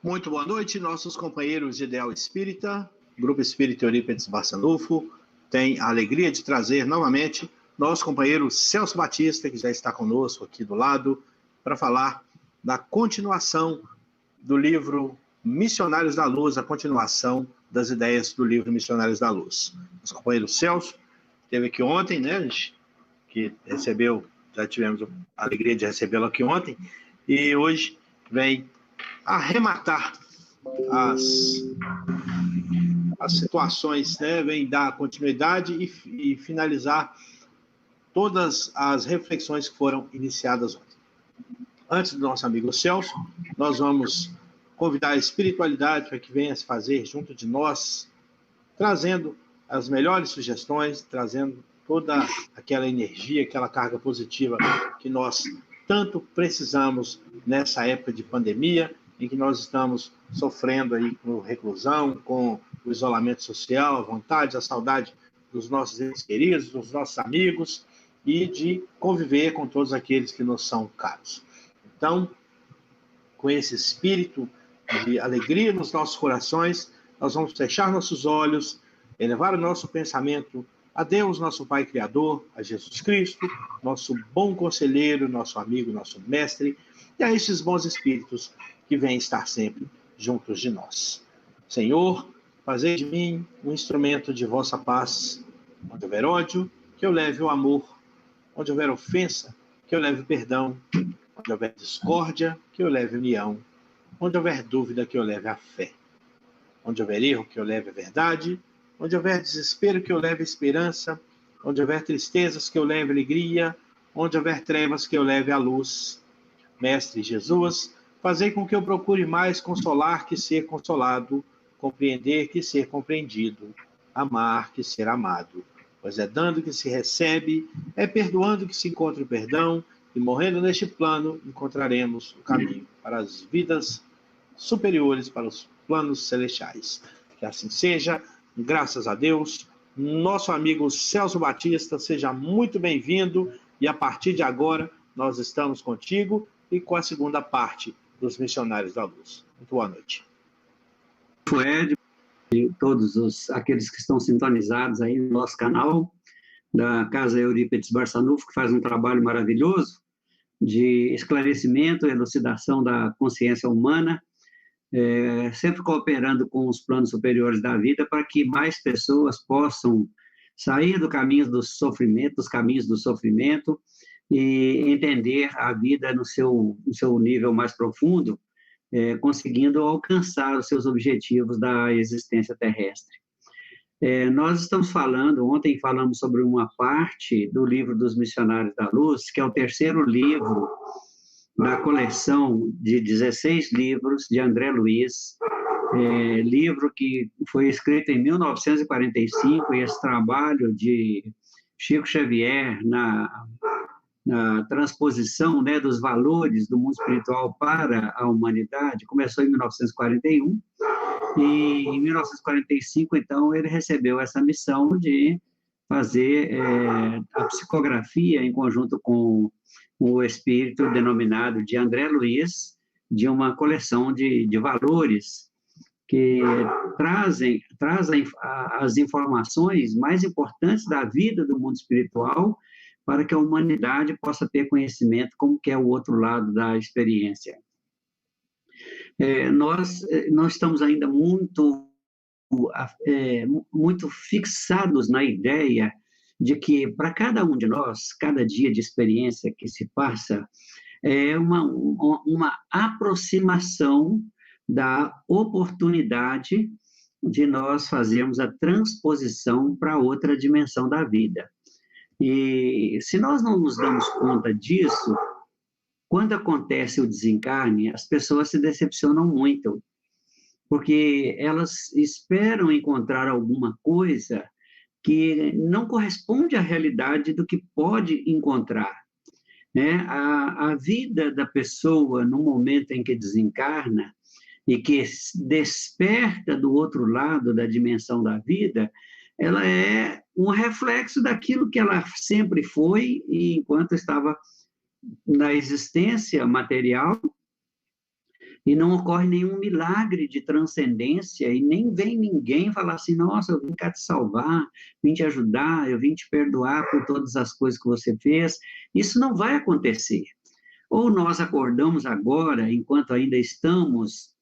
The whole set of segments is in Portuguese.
Muito boa noite, nossos companheiros de Ideal Espírita, Grupo Espírita Eurípides Barçanufo, tem a alegria de trazer novamente nosso companheiro Celso Batista, que já está conosco aqui do lado, para falar da continuação do livro Missionários da Luz, a continuação das ideias do livro Missionários da Luz. Nosso companheiro Celso esteve aqui ontem, né, que recebeu, já tivemos a alegria de recebê-lo aqui ontem, e hoje vem arrematar as situações, né? Vem dar continuidade e finalizar todas as reflexões que foram iniciadas ontem. Antes do nosso amigo Celso, nós vamos convidar a espiritualidade para que venha se fazer junto de nós, trazendo as melhores sugestões, trazendo toda aquela energia, aquela carga positiva que nós tanto precisamos nessa época de pandemia, em que nós estamos sofrendo aí com reclusão, com o isolamento social, a vontade, a saudade dos nossos entes queridos, dos nossos amigos, e de conviver com todos aqueles que nos são caros. Então, com esse espírito de alegria nos nossos corações, nós vamos fechar nossos olhos, elevar o nosso pensamento a Deus, nosso Pai Criador, a Jesus Cristo, nosso bom conselheiro, nosso amigo, nosso mestre, e a estes bons espíritos que vêm estar sempre juntos de nós. Senhor, fazei de mim um instrumento de vossa paz. Onde houver ódio, que eu leve o amor. Onde houver ofensa, que eu leve o perdão. Onde houver discórdia, que eu leve união. Onde houver dúvida, que eu leve a fé. Onde houver erro, que eu leve a verdade. Onde houver desespero, que eu leve a esperança. Onde houver tristezas, que eu leve a alegria. Onde houver trevas, que eu leve a luz. Mestre Jesus, fazei com que eu procure mais consolar que ser consolado, compreender que ser compreendido, amar que ser amado. Pois é dando que se recebe, é perdoando que se encontra o perdão, e morrendo neste plano encontraremos o caminho para as vidas superiores, para os planos celestiais. Que assim seja, graças a Deus. Nosso amigo Celso Batista, seja muito bem-vindo, e a partir de agora nós estamos contigo e com a segunda parte dos Missionários da Luz. Muito boa noite. Ed, e todos aqueles que estão sintonizados aí no nosso canal da Casa Eurípides Barçanufo, que faz um trabalho maravilhoso de esclarecimento e elucidação da consciência humana, sempre cooperando com os planos superiores da vida para que mais pessoas possam sair do caminho do sofrimento, dos caminhos do sofrimento, e entender a vida no seu nível mais profundo, conseguindo alcançar os seus objetivos da existência terrestre. Nós estamos falando, ontem falamos sobre uma parte do livro dos Missionários da Luz, que é o terceiro livro da coleção de 16 livros de André Luiz, livro que foi escrito em 1945, e esse trabalho de Chico Xavier na transposição, né, dos valores do mundo espiritual para a humanidade, começou em 1941, e em 1945, então, ele recebeu essa missão de fazer a psicografia em conjunto com o espírito denominado de André Luiz, de uma coleção de valores que trazem as informações mais importantes da vida do mundo espiritual, para que a humanidade possa ter conhecimento como que é o outro lado da experiência. Nós estamos ainda muito fixados na ideia de que, para cada um de nós, cada dia de experiência que se passa é uma aproximação da oportunidade de nós fazermos a transposição para outra dimensão da vida. E se nós não nos damos conta disso, quando acontece o desencarne, as pessoas se decepcionam muito, porque elas esperam encontrar alguma coisa que não corresponde à realidade do que pode encontrar, né? A vida da pessoa, no momento em que desencarna e que desperta do outro lado da dimensão da vida, ela é um reflexo daquilo que ela sempre foi, e enquanto estava na existência material, e não ocorre nenhum milagre de transcendência, e nem vem ninguém falar assim: nossa, eu vim cá te salvar, vim te ajudar, eu vim te perdoar por todas as coisas que você fez. Isso não vai acontecer. Ou nós acordamos agora, enquanto ainda estamos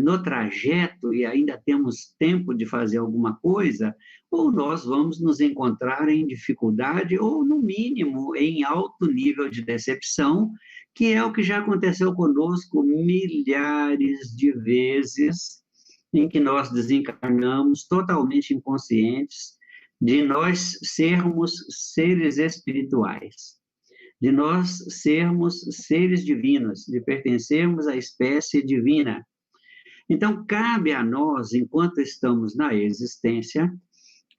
no trajeto e ainda temos tempo de fazer alguma coisa, ou nós vamos nos encontrar em dificuldade, ou, no mínimo, em alto nível de decepção, que é o que já aconteceu conosco milhares de vezes, em que nós desencarnamos totalmente inconscientes de nós sermos seres espirituais, de nós sermos seres divinos, de pertencermos à espécie divina. Então, cabe a nós, enquanto estamos na existência,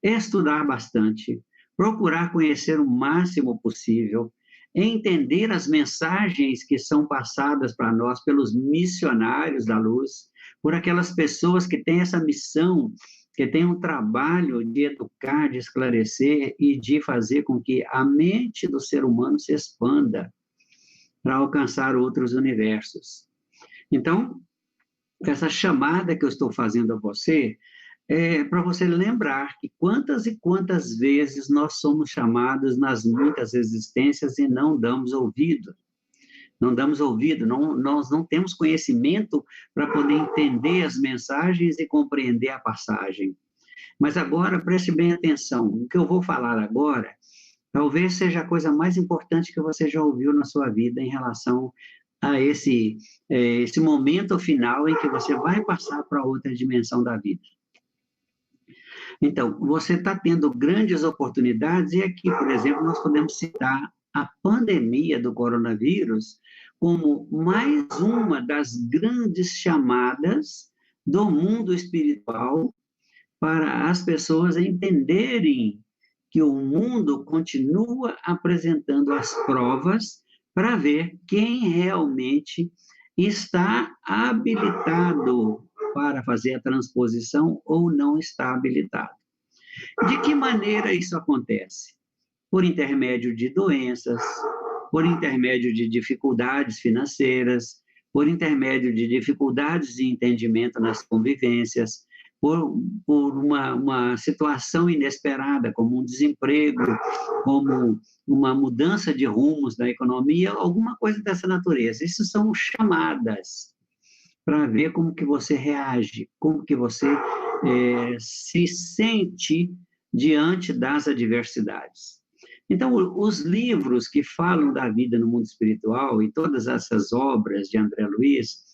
estudar bastante, procurar conhecer o máximo possível, entender as mensagens que são passadas para nós pelos missionários da luz, por aquelas pessoas que têm essa missão, que têm um trabalho de educar, de esclarecer e de fazer com que a mente do ser humano se expanda para alcançar outros universos. Então, essa chamada que eu estou fazendo a você é para você lembrar que quantas e quantas vezes nós somos chamados nas muitas existências e não damos ouvido. Não damos ouvido, nós não temos conhecimento para poder entender as mensagens e compreender a passagem. Mas agora, preste bem atenção, o que eu vou falar agora, talvez seja a coisa mais importante que você já ouviu na sua vida em relação a esse momento final em que você vai passar para outra dimensão da vida. Então, você está tendo grandes oportunidades, e aqui, por exemplo, nós podemos citar a pandemia do coronavírus como mais uma das grandes chamadas do mundo espiritual para as pessoas entenderem que o mundo continua apresentando as provas para ver quem realmente está habilitado para fazer a transposição ou não está habilitado. De que maneira isso acontece? Por intermédio de doenças, por intermédio de dificuldades financeiras, por intermédio de dificuldades de entendimento nas convivências, por uma situação inesperada, como um desemprego, como uma mudança de rumos da economia, alguma coisa dessa natureza. Isso são chamadas para ver como que você reage, como que você se sente diante das adversidades. Então, os livros que falam da vida no mundo espiritual e todas essas obras de André Luiz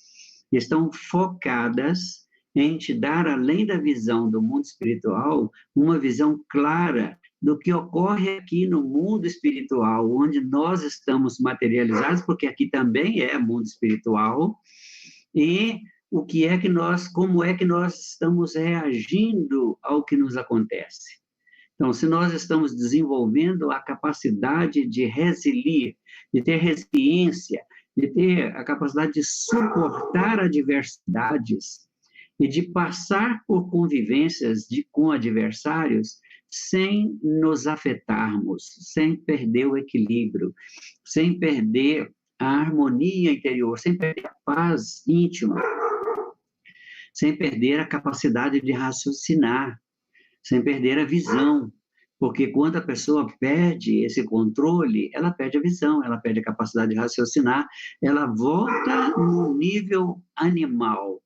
estão focadas em te dar, além da visão do mundo espiritual, uma visão clara do que ocorre aqui no mundo espiritual, onde nós estamos materializados, porque aqui também é mundo espiritual, e o que é que como é que nós estamos reagindo ao que nos acontece. Então, se nós estamos desenvolvendo a capacidade de resiliar, de ter resiliência, de ter a capacidade de suportar adversidades e de passar por convivências com adversários sem nos afetarmos, sem perder o equilíbrio, sem perder a harmonia interior, sem perder a paz íntima, sem perder a capacidade de raciocinar, sem perder a visão, porque quando a pessoa perde esse controle, ela perde a visão, ela perde a capacidade de raciocinar, ela volta no nível animal.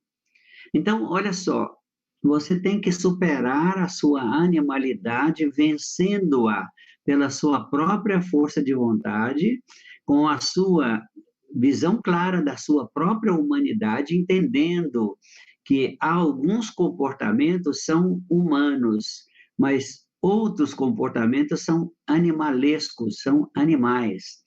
Então, olha só, você tem que superar a sua animalidade, vencendo-a pela sua própria força de vontade, com a sua visão clara da sua própria humanidade, entendendo que alguns comportamentos são humanos, mas outros comportamentos são animalescos, são animais.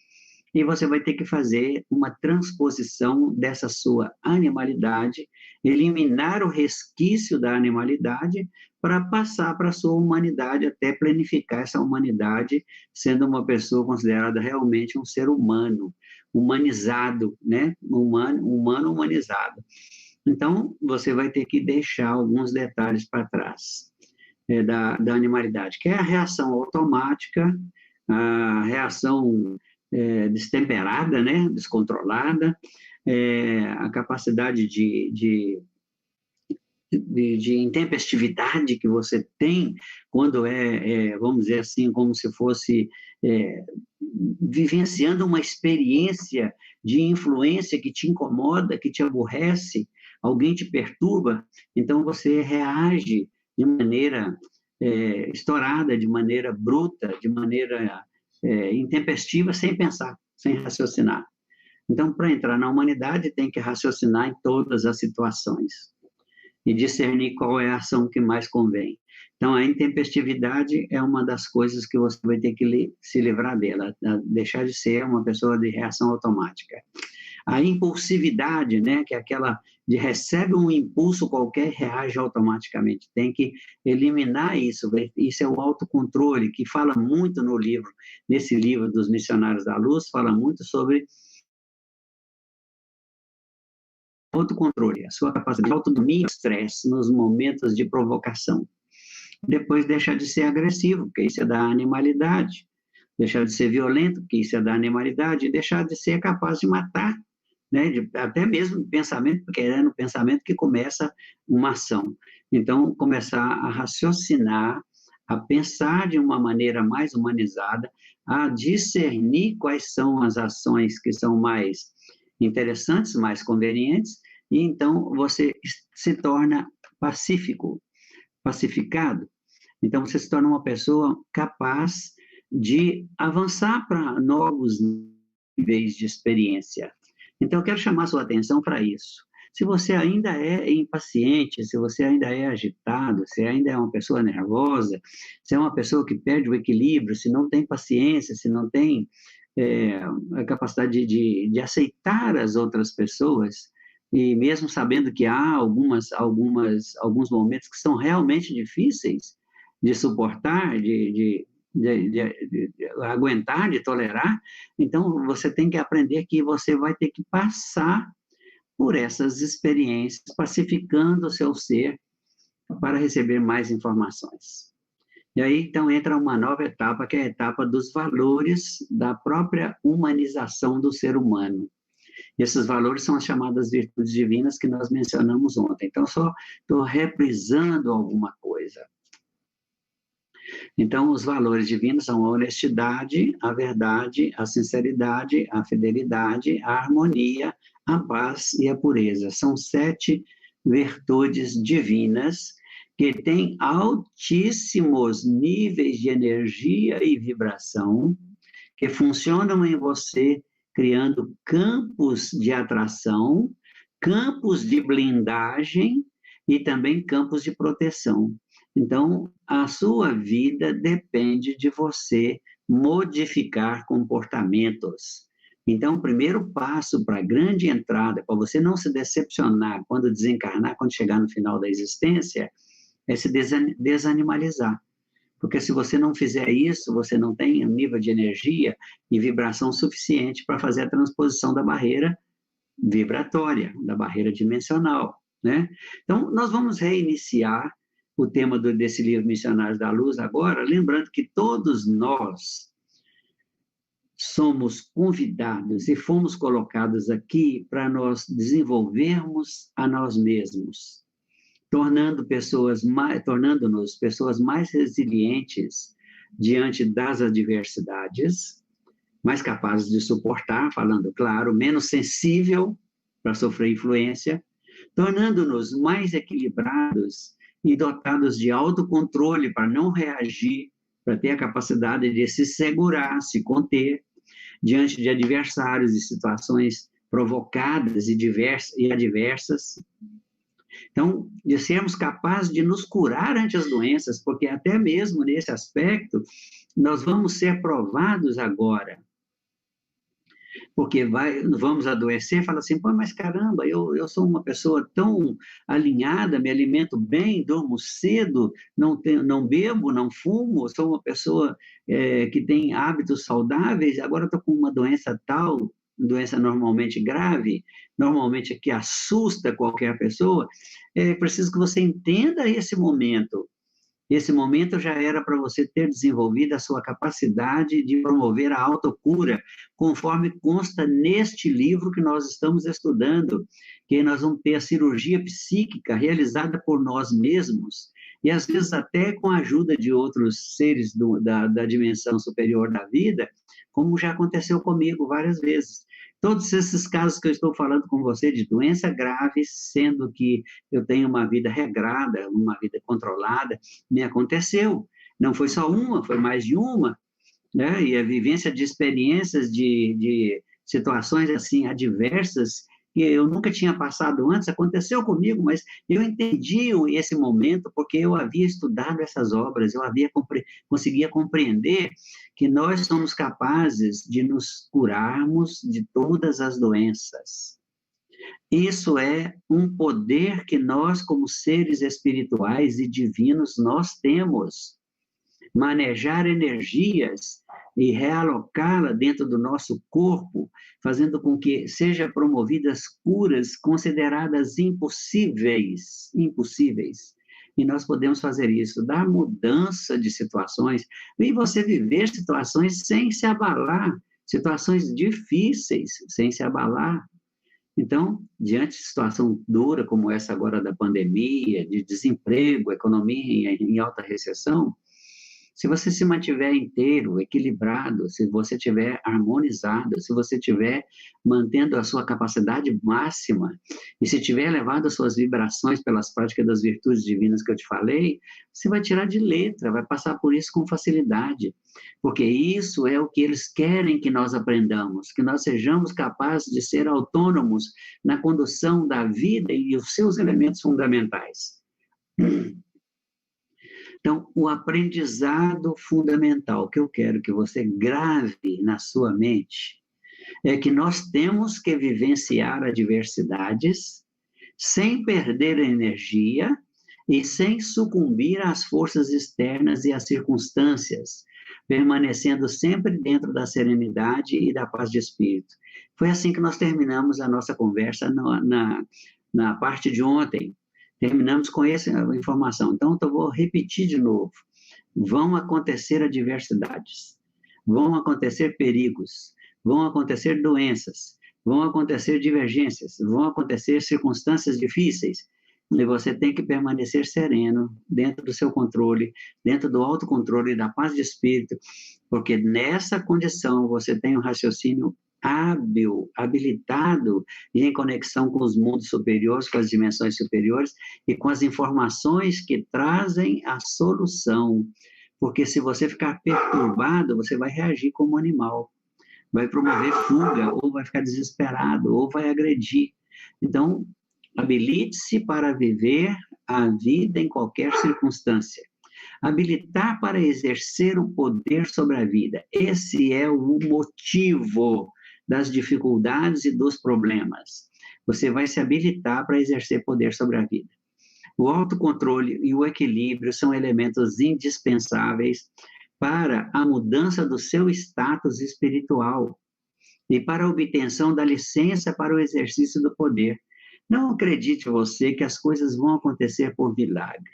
E você vai ter que fazer uma transposição dessa sua animalidade, eliminar o resquício da animalidade para passar para a sua humanidade, até planificar essa humanidade, sendo uma pessoa considerada realmente um ser humano, humanizado, né? Humano humanizado. Então, você vai ter que deixar alguns detalhes para trás da animalidade, que é a reação automática, a reação destemperada, né, descontrolada, a capacidade de intempestividade que você tem quando vamos dizer assim, como se fosse vivenciando uma experiência de influência que te incomoda, que te aborrece, alguém te perturba, então você reage de maneira estourada, de maneira bruta, de maneira intempestiva, sem pensar, sem raciocinar. Então, para entrar na humanidade, tem que raciocinar em todas as situações e discernir qual é a ação que mais convém. Então, a intempestividade é uma das coisas que você vai ter que se livrar dela, deixar de ser uma pessoa de reação automática. A impulsividade, né, que é aquela de recebe um impulso qualquer, reage automaticamente. Tem que eliminar isso. Isso é o autocontrole, que fala muito no livro, nesse livro dos Missionários da Luz, fala muito sobre autocontrole, a sua capacidade de autodomínio, estresse nos momentos de provocação. Depois deixar de ser agressivo, porque isso é da animalidade. Deixar de ser violento, porque isso é da animalidade. E deixar de ser capaz de matar, né? Até mesmo pensamento, porque é no pensamento que começa uma ação. Então, começar a raciocinar, a pensar de uma maneira mais humanizada, a discernir quais são as ações que são mais interessantes, mais convenientes, e então você se torna pacífico, pacificado. Então, você se torna uma pessoa capaz de avançar para novos níveis de experiência. Então, eu quero chamar a sua atenção para isso. Se você ainda é impaciente, se você ainda é agitado, se ainda é uma pessoa nervosa, se é uma pessoa que perde o equilíbrio, se não tem paciência, se não tem a capacidade de aceitar as outras pessoas, e mesmo sabendo que há alguns momentos que são realmente difíceis de suportar, de aguentar, de tolerar, então você tem que aprender que você vai ter que passar por essas experiências, pacificando o seu ser para receber mais informações. E aí, então, entra uma nova etapa, que é a etapa dos valores da própria humanização do ser humano. E esses valores são as chamadas virtudes divinas que nós mencionamos ontem. Então, só estou reprisando alguma coisa. Então, os valores divinos são a honestidade, a verdade, a sinceridade, a fidelidade, a harmonia, a paz e a pureza. São 7 virtudes divinas que têm altíssimos níveis de energia e vibração, que funcionam em você, criando campos de atração, campos de blindagem e também campos de proteção. Então, a sua vida depende de você modificar comportamentos. Então, o primeiro passo para a grande entrada, para você não se decepcionar quando desencarnar, quando chegar no final da existência, é se desanimalizar. Porque se você não fizer isso, você não tem um nível de energia e vibração suficiente para fazer a transposição da barreira vibratória, da barreira dimensional, né? Então, nós vamos reiniciar o tema desse livro Missionários da Luz agora, lembrando que todos nós somos convidados e fomos colocados aqui para nós desenvolvermos a nós mesmos, tornando-nos pessoas mais resilientes diante das adversidades, mais capazes de suportar, falando claro, menos sensível para sofrer influência, tornando-nos mais equilibrados e dotados de autocontrole para não reagir, para ter a capacidade de se segurar, se conter diante de adversários e situações provocadas e adversas. Então, de sermos capazes de nos curar ante as doenças, porque até mesmo nesse aspecto, nós vamos ser provados agora. Porque vamos adoecer, fala assim, pô, mas caramba, eu sou uma pessoa tão alinhada, me alimento bem, durmo cedo, não bebo, não fumo, sou uma pessoa que tem hábitos saudáveis, agora estou com uma doença tal, doença normalmente grave, normalmente que assusta qualquer pessoa, preciso que você entenda esse momento. Esse momento já era para você ter desenvolvido a sua capacidade de promover a autocura, conforme consta neste livro que nós estamos estudando, que nós vamos ter a cirurgia psíquica realizada por nós mesmos, e às vezes até com a ajuda de outros seres da dimensão superior da vida, como já aconteceu comigo várias vezes. Todos esses casos que eu estou falando com você de doença grave, sendo que eu tenho uma vida regrada, uma vida controlada, me aconteceu. Não foi só uma, foi mais de uma, né? E a vivência de experiências, de situações assim adversas, que eu nunca tinha passado antes, aconteceu comigo, mas eu entendi esse momento porque eu havia estudado essas obras, eu conseguia compreender que nós somos capazes de nos curarmos de todas as doenças. Isso é um poder que nós, como seres espirituais e divinos, nós temos. Manejar energias e realocá-la dentro do nosso corpo, fazendo com que sejam promovidas curas consideradas impossíveis. E nós podemos fazer isso, dar mudança de situações, e você viver situações sem se abalar, situações difíceis, sem se abalar. Então, diante de situação dura como essa agora da pandemia, de desemprego, economia em alta recessão, se você se mantiver inteiro, equilibrado, se você estiver harmonizado, se você estiver mantendo a sua capacidade máxima, e se tiver elevado as suas vibrações pelas práticas das virtudes divinas que eu te falei, você vai tirar de letra, vai passar por isso com facilidade, porque isso é o que eles querem que nós aprendamos, que nós sejamos capazes de ser autônomos na condução da vida e os seus elementos fundamentais. Então, o aprendizado fundamental que eu quero que você grave na sua mente é que nós temos que vivenciar adversidades sem perder a energia e sem sucumbir às forças externas e às circunstâncias, permanecendo sempre dentro da serenidade e da paz de espírito. Foi assim que nós terminamos a nossa conversa na parte de ontem. Terminamos com essa informação. Então, eu vou repetir de novo. Vão acontecer adversidades, vão acontecer perigos, vão acontecer doenças, vão acontecer divergências, vão acontecer circunstâncias difíceis, e você tem que permanecer sereno, dentro do seu controle, dentro do autocontrole e da paz de espírito, porque nessa condição você tem um raciocínio hábil, habilitado e em conexão com os mundos superiores, com as dimensões superiores e com as informações que trazem a solução. Porque se você ficar perturbado, você vai reagir como animal, vai promover fuga, ou vai ficar desesperado, ou vai agredir. Então, habilite-se para viver a vida em qualquer circunstância. Habilitar para exercer o poder sobre a vida. Esse é o motivo das dificuldades e dos problemas. Você vai se habilitar para exercer poder sobre a vida. O autocontrole e o equilíbrio são elementos indispensáveis para a mudança do seu status espiritual e para a obtenção da licença para o exercício do poder. Não acredite você que as coisas vão acontecer por milagre.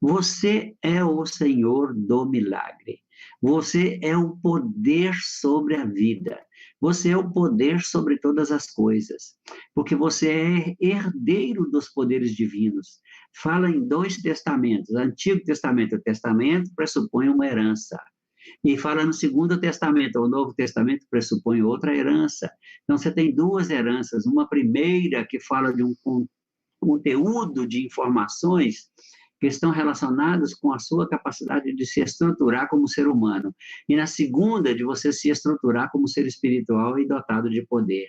Você é o Senhor do milagre. Você é o poder sobre a vida. Você é o poder sobre todas as coisas. Porque você é herdeiro dos poderes divinos. Fala em 2 testamentos. O Antigo Testamento, o Testamento pressupõe uma herança. E fala no Segundo Testamento, o Novo Testamento pressupõe outra herança. Então, você tem 2 heranças. Uma primeira que fala de um conteúdo de informações que estão relacionados com a sua capacidade de se estruturar como ser humano. E na segunda, de você se estruturar como ser espiritual e dotado de poder.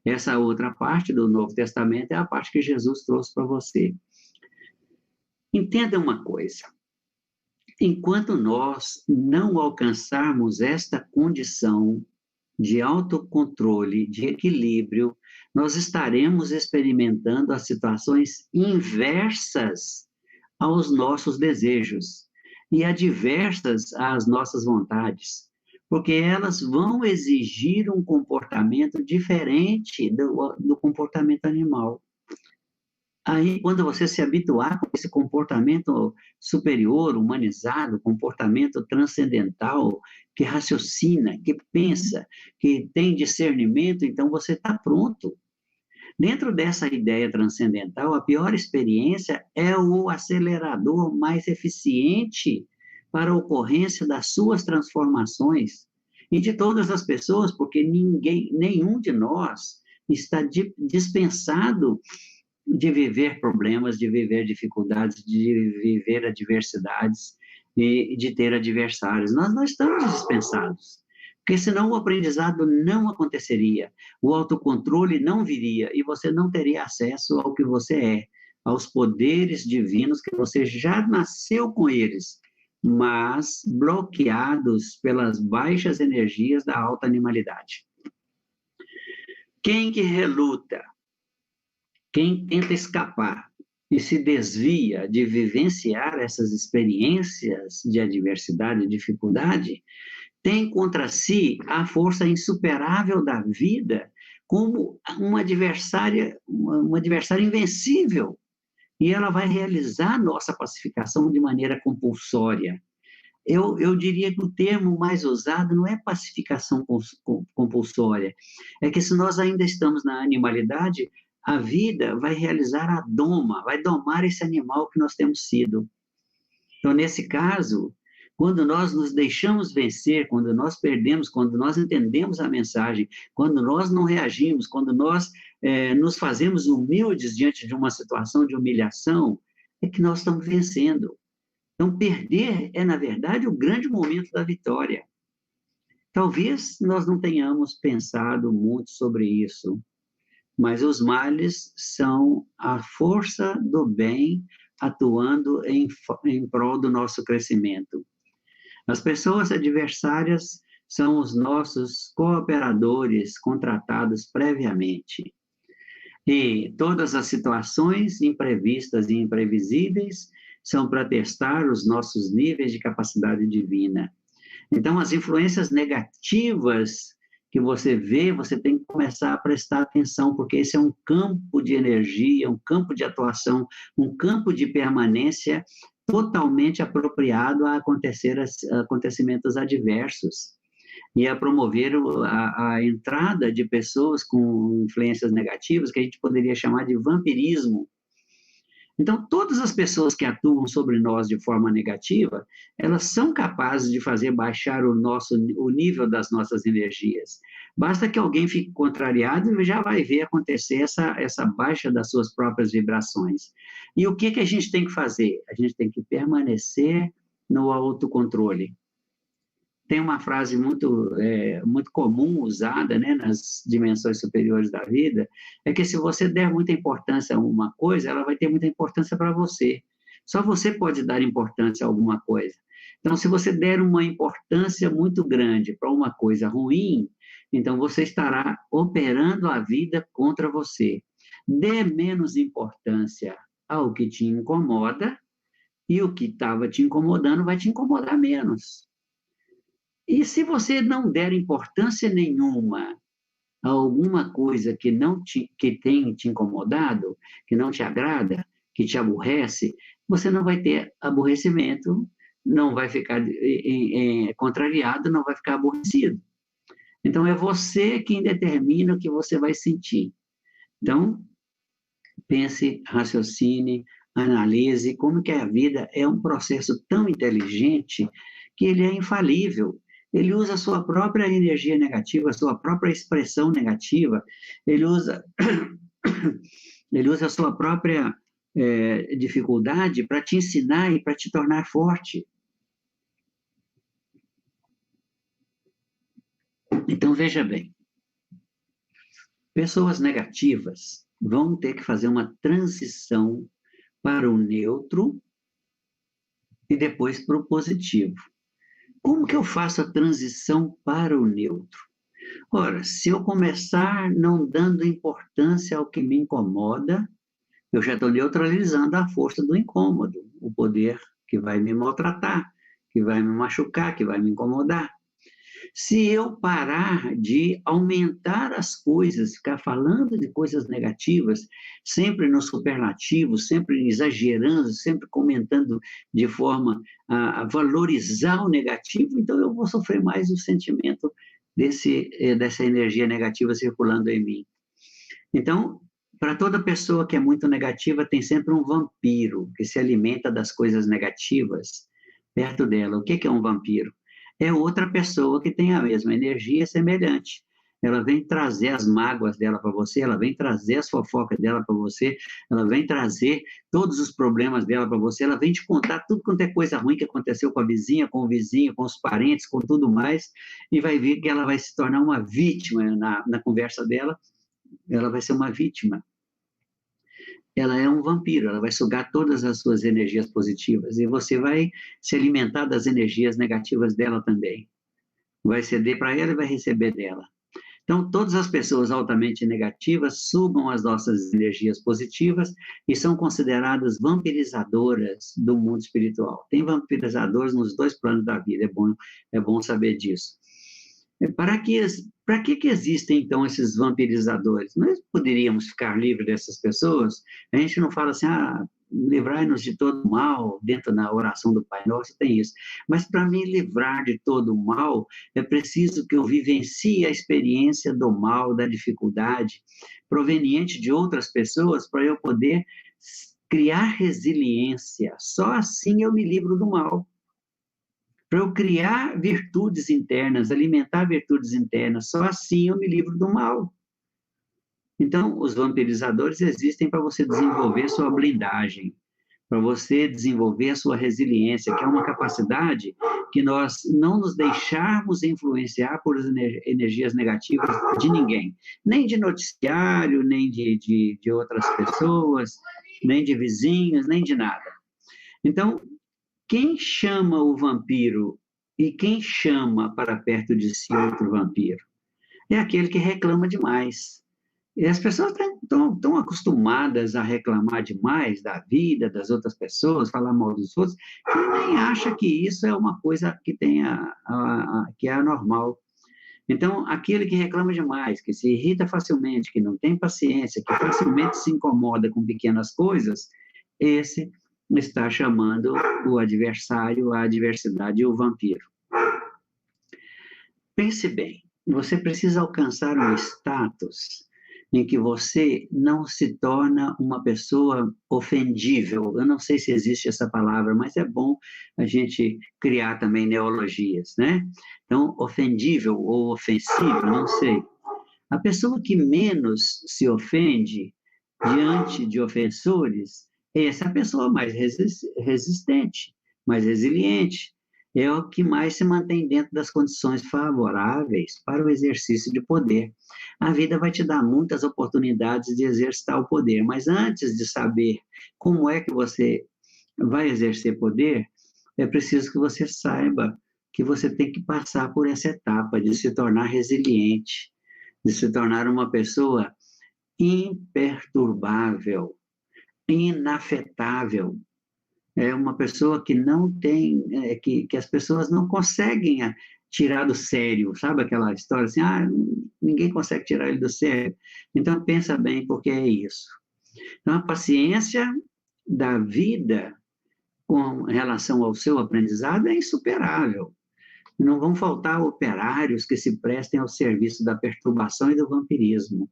Essa outra parte do Novo Testamento é a parte que Jesus trouxe para você. Entenda uma coisa. Enquanto nós não alcançarmos esta condição de autocontrole, de equilíbrio, nós estaremos experimentando as situações inversas aos nossos desejos e adversas às nossas vontades, porque elas vão exigir um comportamento diferente do comportamento animal. Aí, quando você se habituar com esse comportamento superior, humanizado, comportamento transcendental, que raciocina, que pensa, que tem discernimento, então você está pronto. Dentro dessa ideia transcendental, a pior experiência é o acelerador mais eficiente para a ocorrência das suas transformações e de todas as pessoas, porque nenhum de nós está dispensado de viver problemas, de viver dificuldades, de viver adversidades e de ter adversários. Nós não estamos dispensados. Porque senão o aprendizado não aconteceria, o autocontrole não viria e você não teria acesso ao que você é, aos poderes divinos que você já nasceu com eles, mas bloqueados pelas baixas energias da alta animalidade. Quem que reluta, quem tenta escapar e se desvia de vivenciar essas experiências de adversidade e dificuldade, tem contra si a força insuperável da vida como uma adversária invencível. E ela vai realizar nossa pacificação de maneira compulsória. eu diria que o termo mais usado não é pacificação compulsória, é que se nós ainda estamos na animalidade, a vida vai realizar a doma, vai domar esse animal que nós temos sido. Então, nesse caso, quando nós nos deixamos vencer, quando nós perdemos, quando nós entendemos a mensagem, quando nós não reagimos, quando nós nos fazemos humildes diante de uma situação de humilhação, é que nós estamos vencendo. Então, perder é, na verdade, o grande momento da vitória. Talvez nós não tenhamos pensado muito sobre isso, mas os males são a força do bem atuando em prol do nosso crescimento. As pessoas adversárias são os nossos cooperadores contratados previamente. E todas as situações imprevistas e imprevisíveis são para testar os nossos níveis de capacidade divina. Então, as influências negativas que você vê, você tem que começar a prestar atenção, porque esse é um campo de energia, um campo de atuação, um campo de permanência totalmente apropriado a acontecimentos adversos e a promover a entrada de pessoas com influências negativas, que a gente poderia chamar de vampirismo. Então, todas as pessoas que atuam sobre nós de forma negativa, elas são capazes de fazer baixar o nível das nossas energias. Basta que alguém fique contrariado e já vai ver acontecer essa baixa das suas próprias vibrações. E o que a gente tem que fazer? A gente tem que permanecer no autocontrole. Tem uma frase muito comum usada, né, nas dimensões superiores da vida, é que se você der muita importância a uma coisa, ela vai ter muita importância para você. Só você pode dar importância a alguma coisa. Então, se você der uma importância muito grande para uma coisa ruim, então você estará operando a vida contra você. Dê menos importância ao que te incomoda, e o que estava te incomodando vai te incomodar menos. E se você não der importância nenhuma a alguma coisa que tem te incomodado, que não te agrada, que te aborrece, você não vai ter aborrecimento, não vai ficar contrariado, não vai ficar aborrecido. Então, é você quem determina o que você vai sentir. Então, pense, raciocine, analise como que a vida é um processo tão inteligente que ele é infalível. Ele usa a sua própria energia negativa, a sua própria expressão negativa, ele usa a sua própria dificuldade para te ensinar e para te tornar forte. Então, veja bem, pessoas negativas vão ter que fazer uma transição para o neutro e depois para o positivo. Como que eu faço a transição para o neutro? Ora, se eu começar não dando importância ao que me incomoda, eu já estou neutralizando a força do incômodo, o poder que vai me maltratar, que vai me machucar, que vai me incomodar. Se eu parar de aumentar as coisas, ficar falando de coisas negativas, sempre no superlativo, sempre exagerando, sempre comentando de forma a valorizar o negativo, então eu vou sofrer mais o sentimento dessa energia negativa circulando em mim. Então, para toda pessoa que é muito negativa, tem sempre um vampiro que se alimenta das coisas negativas perto dela. O que é um vampiro? É outra pessoa que tem a mesma energia semelhante. Ela vem trazer as mágoas dela para você, ela vem trazer as fofocas dela para você, ela vem trazer todos os problemas dela para você, ela vem te contar tudo quanto é coisa ruim que aconteceu com a vizinha, com o vizinho, com os parentes, com tudo mais, e vai ver que ela vai se tornar uma vítima na conversa dela, ela vai ser uma vítima. Ela é um vampiro, ela vai sugar todas as suas energias positivas e você vai se alimentar das energias negativas dela também. Vai ceder para ela e vai receber dela. Então, todas as pessoas altamente negativas sugam as nossas energias positivas e são consideradas vampirizadoras do mundo espiritual. Tem vampirizadores nos dois planos da vida, é bom saber disso. Para que existem, então, esses vampirizadores? Nós poderíamos ficar livres dessas pessoas? A gente não fala assim, livrai-nos de todo mal, dentro da oração do Pai Nosso tem isso. Mas para me livrar de todo mal, é preciso que eu vivencie a experiência do mal, da dificuldade, proveniente de outras pessoas, para eu poder criar resiliência. Só assim eu me livro do mal. Para eu criar virtudes internas, alimentar virtudes internas, só assim eu me livro do mal. Então, os vampirizadores existem para você desenvolver sua blindagem, para você desenvolver a sua resiliência, que é uma capacidade que nós não nos deixarmos influenciar por energias negativas de ninguém, nem de noticiário, nem de outras pessoas, nem de vizinhos, nem de nada. Então, quem chama o vampiro e quem chama para perto de si outro vampiro? É aquele que reclama demais. E as pessoas estão tão acostumadas a reclamar demais da vida, das outras pessoas, falar mal dos outros, que nem acha que isso é uma coisa que que é anormal. Então, aquele que reclama demais, que se irrita facilmente, que não tem paciência, que facilmente se incomoda com pequenas coisas, esse está chamando o adversário, a adversidade e o vampiro. Pense bem, você precisa alcançar um status em que você não se torna uma pessoa ofendível. Eu não sei se existe essa palavra, mas é bom a gente criar também neologias, né? Então, ofendível ou ofensivo, não sei. A pessoa que menos se ofende diante de ofensores é essa pessoa mais resistente, mais resiliente. É o que mais se mantém dentro das condições favoráveis para o exercício de poder. A vida vai te dar muitas oportunidades de exercitar o poder, mas antes de saber como é que você vai exercer poder, é preciso que você saiba que você tem que passar por essa etapa de se tornar resiliente, de se tornar uma pessoa imperturbável, inafetável. É uma pessoa que não tem, que as pessoas não conseguem tirar do sério, sabe aquela história assim, ninguém consegue tirar ele do sério. Então, pensa bem, porque é isso. Então, a paciência da vida com relação ao seu aprendizado é insuperável. Não vão faltar operários que se prestem ao serviço da perturbação e do vampirismo.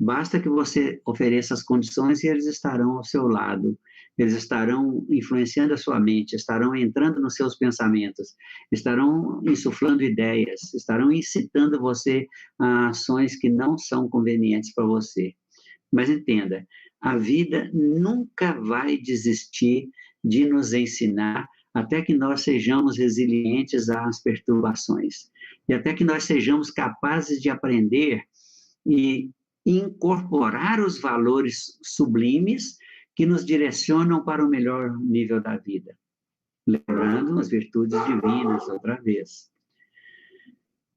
Basta que você ofereça as condições e eles estarão ao seu lado, eles estarão influenciando a sua mente, estarão entrando nos seus pensamentos, estarão insuflando ideias, estarão incitando você a ações que não são convenientes para você. Mas entenda, a vida nunca vai desistir de nos ensinar até que nós sejamos resilientes às perturbações e até que nós sejamos capazes de aprender e incorporar os valores sublimes que nos direcionam para o melhor nível da vida, lembrando as virtudes divinas outra vez.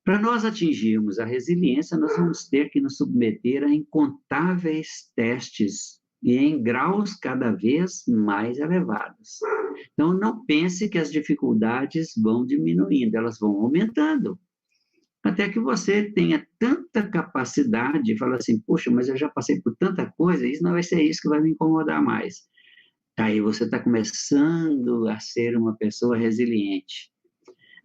Para nós atingirmos a resiliência, nós vamos ter que nos submeter a incontáveis testes e em graus cada vez mais elevados. Então, não pense que as dificuldades vão diminuindo, elas vão aumentando. Até que você tenha tanta capacidade de falar assim, poxa, mas eu já passei por tanta coisa, isso não vai ser isso que vai me incomodar mais. Aí você está começando a ser uma pessoa resiliente.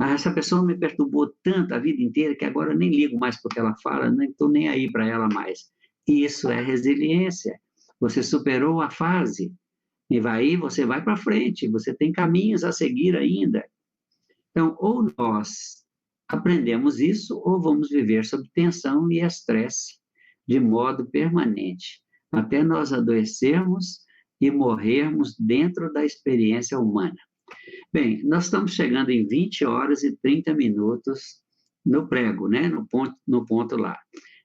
Essa pessoa me perturbou tanto a vida inteira que agora eu nem ligo mais porque ela fala, nem estou nem aí para ela mais. Isso é resiliência. Você superou a fase e você vai para frente, você tem caminhos a seguir ainda. Então, ou nós aprendemos isso ou vamos viver sob tensão e estresse de modo permanente, até nós adoecermos e morrermos dentro da experiência humana. Bem, nós estamos chegando em 20 horas e 30 minutos no prego, né? No ponto lá.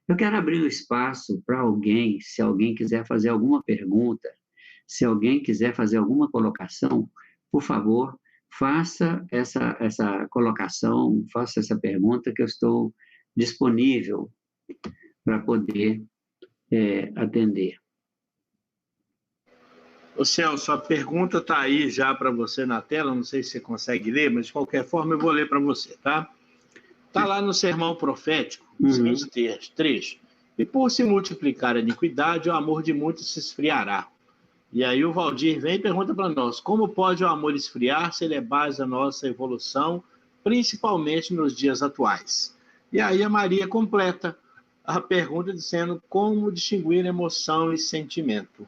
Eu quero abrir o espaço para alguém, se alguém quiser fazer alguma pergunta, se alguém quiser fazer alguma colocação, por favor, faça essa colocação, faça essa pergunta que eu estou disponível para poder atender. Ô Celso, a pergunta está aí já para você na tela, não sei se você consegue ler, mas de qualquer forma eu vou ler para você, tá? Está lá no Sermão Profético, seguinte trecho. E por se multiplicar a iniquidade, o amor de muitos se esfriará. E aí o Valdir vem e pergunta para nós, como pode o amor esfriar se ele é base da nossa evolução, principalmente nos dias atuais? E aí a Maria completa a pergunta dizendo como distinguir emoção e sentimento.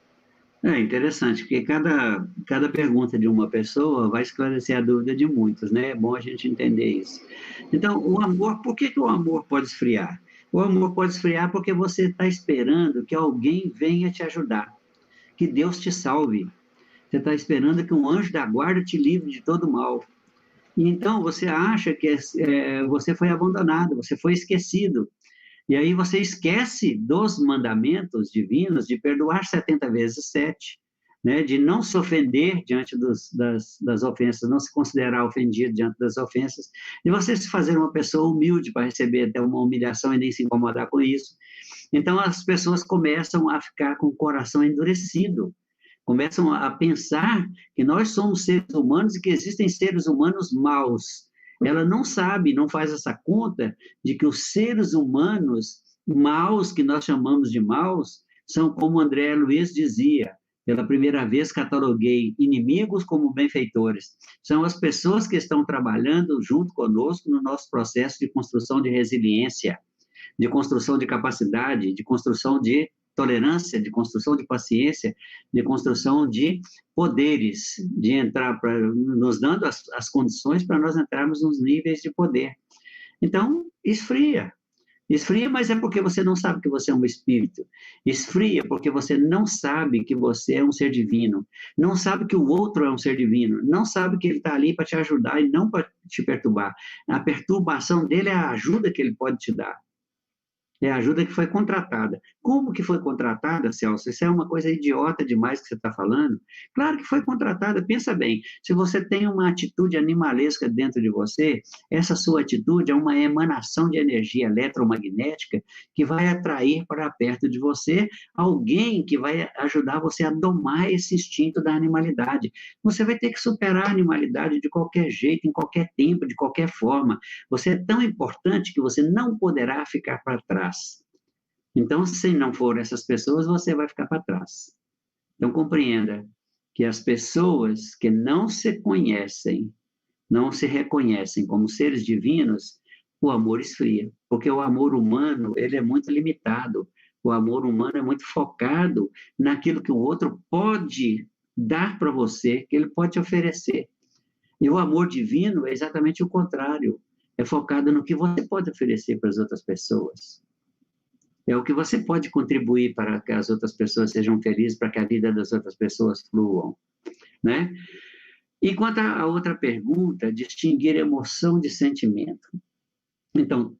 É interessante, porque cada pergunta de uma pessoa vai esclarecer a dúvida de muitos, né? É bom a gente entender isso. Então, o amor, por que que o amor pode esfriar? O amor pode esfriar porque você está esperando que alguém venha te ajudar, que Deus te salve. Você está esperando que um anjo da guarda te livre de todo mal. E então você acha que você foi abandonado, você foi esquecido. E aí você esquece dos mandamentos divinos de perdoar 70 vezes 7, né? De não se ofender diante das ofensas, não se considerar ofendido diante das ofensas, de você se fazer uma pessoa humilde para receber até uma humilhação e nem se incomodar com isso. Então as pessoas começam a ficar com o coração endurecido, começam a pensar que nós somos seres humanos e que existem seres humanos maus. Ela não sabe, não faz essa conta de que os seres humanos maus, que nós chamamos de maus, são como André Luiz dizia, pela primeira vez cataloguei inimigos como benfeitores. São as pessoas que estão trabalhando junto conosco no nosso processo de construção de resiliência, de construção de capacidade, de construção de tolerância, de construção de paciência, de construção de poderes, de entrar, nos dando as condições para nós entrarmos nos níveis de poder. Então, esfria. Esfria, mas é porque você não sabe que você é um espírito. Esfria porque você não sabe que você é um ser divino. Não sabe que o outro é um ser divino. Não sabe que ele está ali para te ajudar e não para te perturbar. A perturbação dele é a ajuda que ele pode te dar. É a ajuda que foi contratada. Como que foi contratada, Celso? Isso é uma coisa idiota demais que você está falando. Claro que foi contratada. Pensa bem, se você tem uma atitude animalesca dentro de você, essa sua atitude é uma emanação de energia eletromagnética que vai atrair para perto de você alguém que vai ajudar você a domar esse instinto da animalidade. Você vai ter que superar a animalidade de qualquer jeito, em qualquer tempo, de qualquer forma. Você é tão importante que você não poderá ficar para trás. Então, se não for essas pessoas, você vai ficar para trás. Então, compreenda que as pessoas que não se conhecem, não se reconhecem como seres divinos, o amor esfria, porque o amor humano, ele é muito limitado. O amor humano é muito focado naquilo que o outro pode dar para você, que ele pode te oferecer. E o amor divino é exatamente o contrário. É focado no que você pode oferecer para as outras pessoas. É o que você pode contribuir para que as outras pessoas sejam felizes, para que a vida das outras pessoas fluam, né? E quanto à outra pergunta, distinguir emoção de sentimento. Então,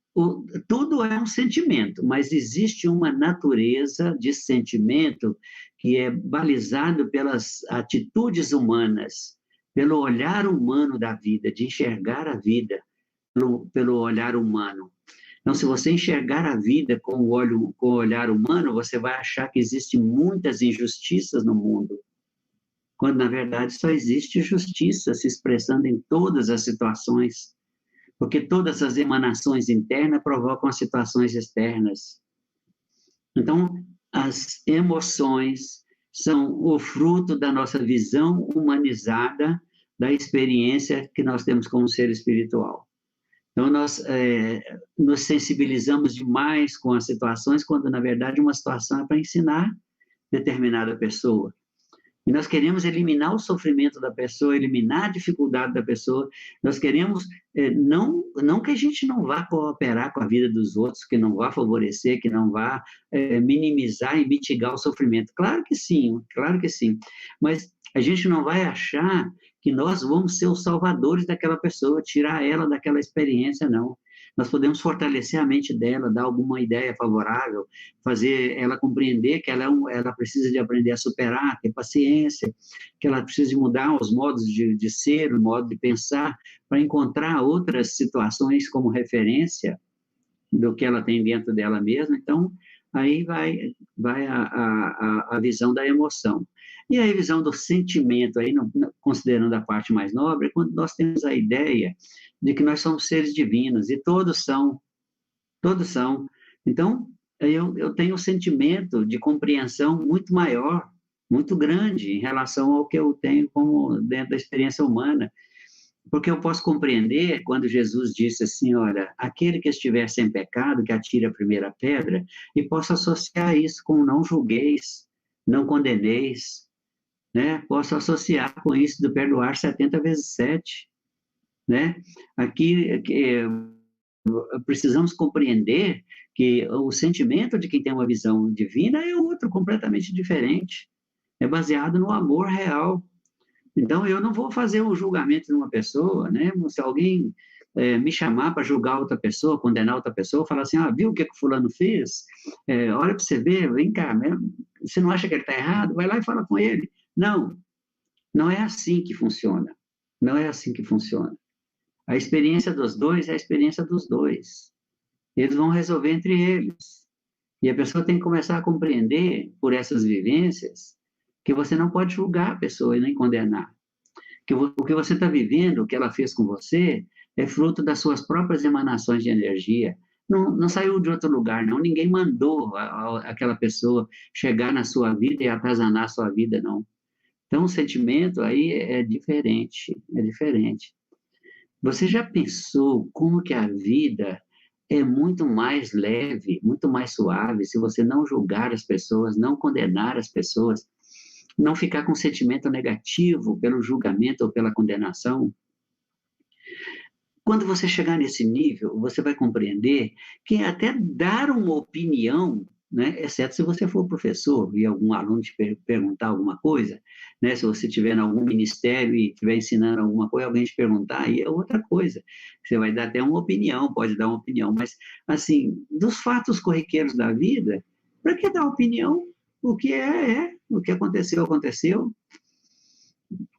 tudo é um sentimento, mas existe uma natureza de sentimento que é balizado pelas atitudes humanas, pelo olhar humano da vida, de enxergar a vida pelo olhar humano. Então, se você enxergar a vida com o olhar humano, você vai achar que existem muitas injustiças no mundo, quando, na verdade, só existe justiça se expressando em todas as situações, porque todas as emanações internas provocam as situações externas. Então, as emoções são o fruto da nossa visão humanizada da experiência que nós temos como ser espiritual. Então, nós nos sensibilizamos demais com as situações, quando, na verdade, uma situação é para ensinar determinada pessoa. E nós queremos eliminar o sofrimento da pessoa, eliminar a dificuldade da pessoa. Nós queremos, não que a gente não vá cooperar com a vida dos outros, que não vá favorecer, que não vá minimizar e mitigar o sofrimento. Claro que sim, claro que sim. Mas a gente não vai achar que nós vamos ser os salvadores daquela pessoa, tirar ela daquela experiência, não. Nós podemos fortalecer a mente dela, dar alguma ideia favorável, fazer ela compreender que ela precisa de aprender a superar, ter paciência, que ela precisa de mudar os modos de ser, o modo de pensar, para encontrar outras situações como referência do que ela tem dentro dela mesma. Então, aí vai a visão da emoção. E a visão do sentimento, aí, considerando a parte mais nobre, é quando nós temos a ideia de que nós somos seres divinos, e todos são. Então, eu tenho um sentimento de compreensão muito maior muito grande em relação ao que eu tenho como dentro da experiência humana. Porque eu posso compreender quando Jesus disse assim, olha, aquele que estiver sem pecado, que atire a primeira pedra, e posso associar isso com não julgueis, não condeneis, né? Posso associar com isso do perdoar 70 vezes 7, né? Aqui precisamos compreender que o sentimento de quem tem uma visão divina é outro, completamente diferente. É baseado no amor real. Então, eu não vou fazer um julgamento de uma pessoa, né? Se alguém me chamar para julgar outra pessoa, condenar outra pessoa, falar assim, viu o que o fulano fez? Olha para você ver, vem cá, né? Você não acha que ele está errado? Vai lá e fala com ele. Não, não é assim que funciona. Não é assim que funciona. A experiência dos dois é a experiência dos dois. Eles vão resolver entre eles. E a pessoa tem que começar a compreender, por essas vivências, que você não pode julgar a pessoa e nem condenar. Que o que você está vivendo, o que ela fez com você, é fruto das suas próprias emanações de energia. Não, não saiu de outro lugar, não. Ninguém mandou aquela pessoa chegar na sua vida e atazanar a sua vida, não. Então, o sentimento aí é diferente, é diferente. Você já pensou como que a vida é muito mais leve, muito mais suave, se você não julgar as pessoas, não condenar as pessoas, não ficar com sentimento negativo pelo julgamento ou pela condenação? Quando você chegar nesse nível, você vai compreender que até dar uma opinião, né, exceto se você for professor e algum aluno te perguntar alguma coisa, né, se você estiver em algum ministério e estiver ensinando alguma coisa, alguém te perguntar, aí é outra coisa. Você vai dar até uma opinião, pode dar uma opinião, mas, assim, dos fatos corriqueiros da vida, para que dar opinião? O que é, o que aconteceu, aconteceu,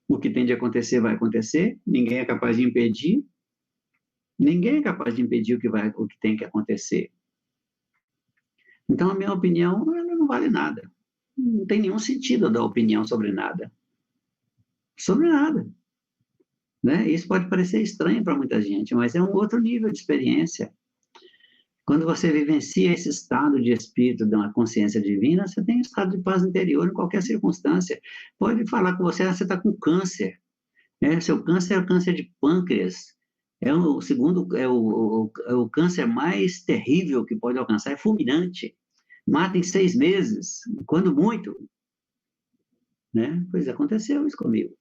o que tem de acontecer, vai acontecer, ninguém é capaz de impedir, ninguém é capaz de impedir o que tem que acontecer. Então, a minha opinião, ela não vale nada. Não tem nenhum sentido eu dar opinião sobre nada. Sobre nada. Né? Isso pode parecer estranho para muita gente, mas é um outro nível de experiência. Quando você vivencia esse estado de espírito, de uma consciência divina, você tem um estado de paz interior em qualquer circunstância. Pode falar com você, você está com câncer. Seu câncer é o câncer de pâncreas. É o câncer mais terrível que pode alcançar, é fulminante. Mata em 6 meses, quando muito. Né? Pois aconteceu isso comigo.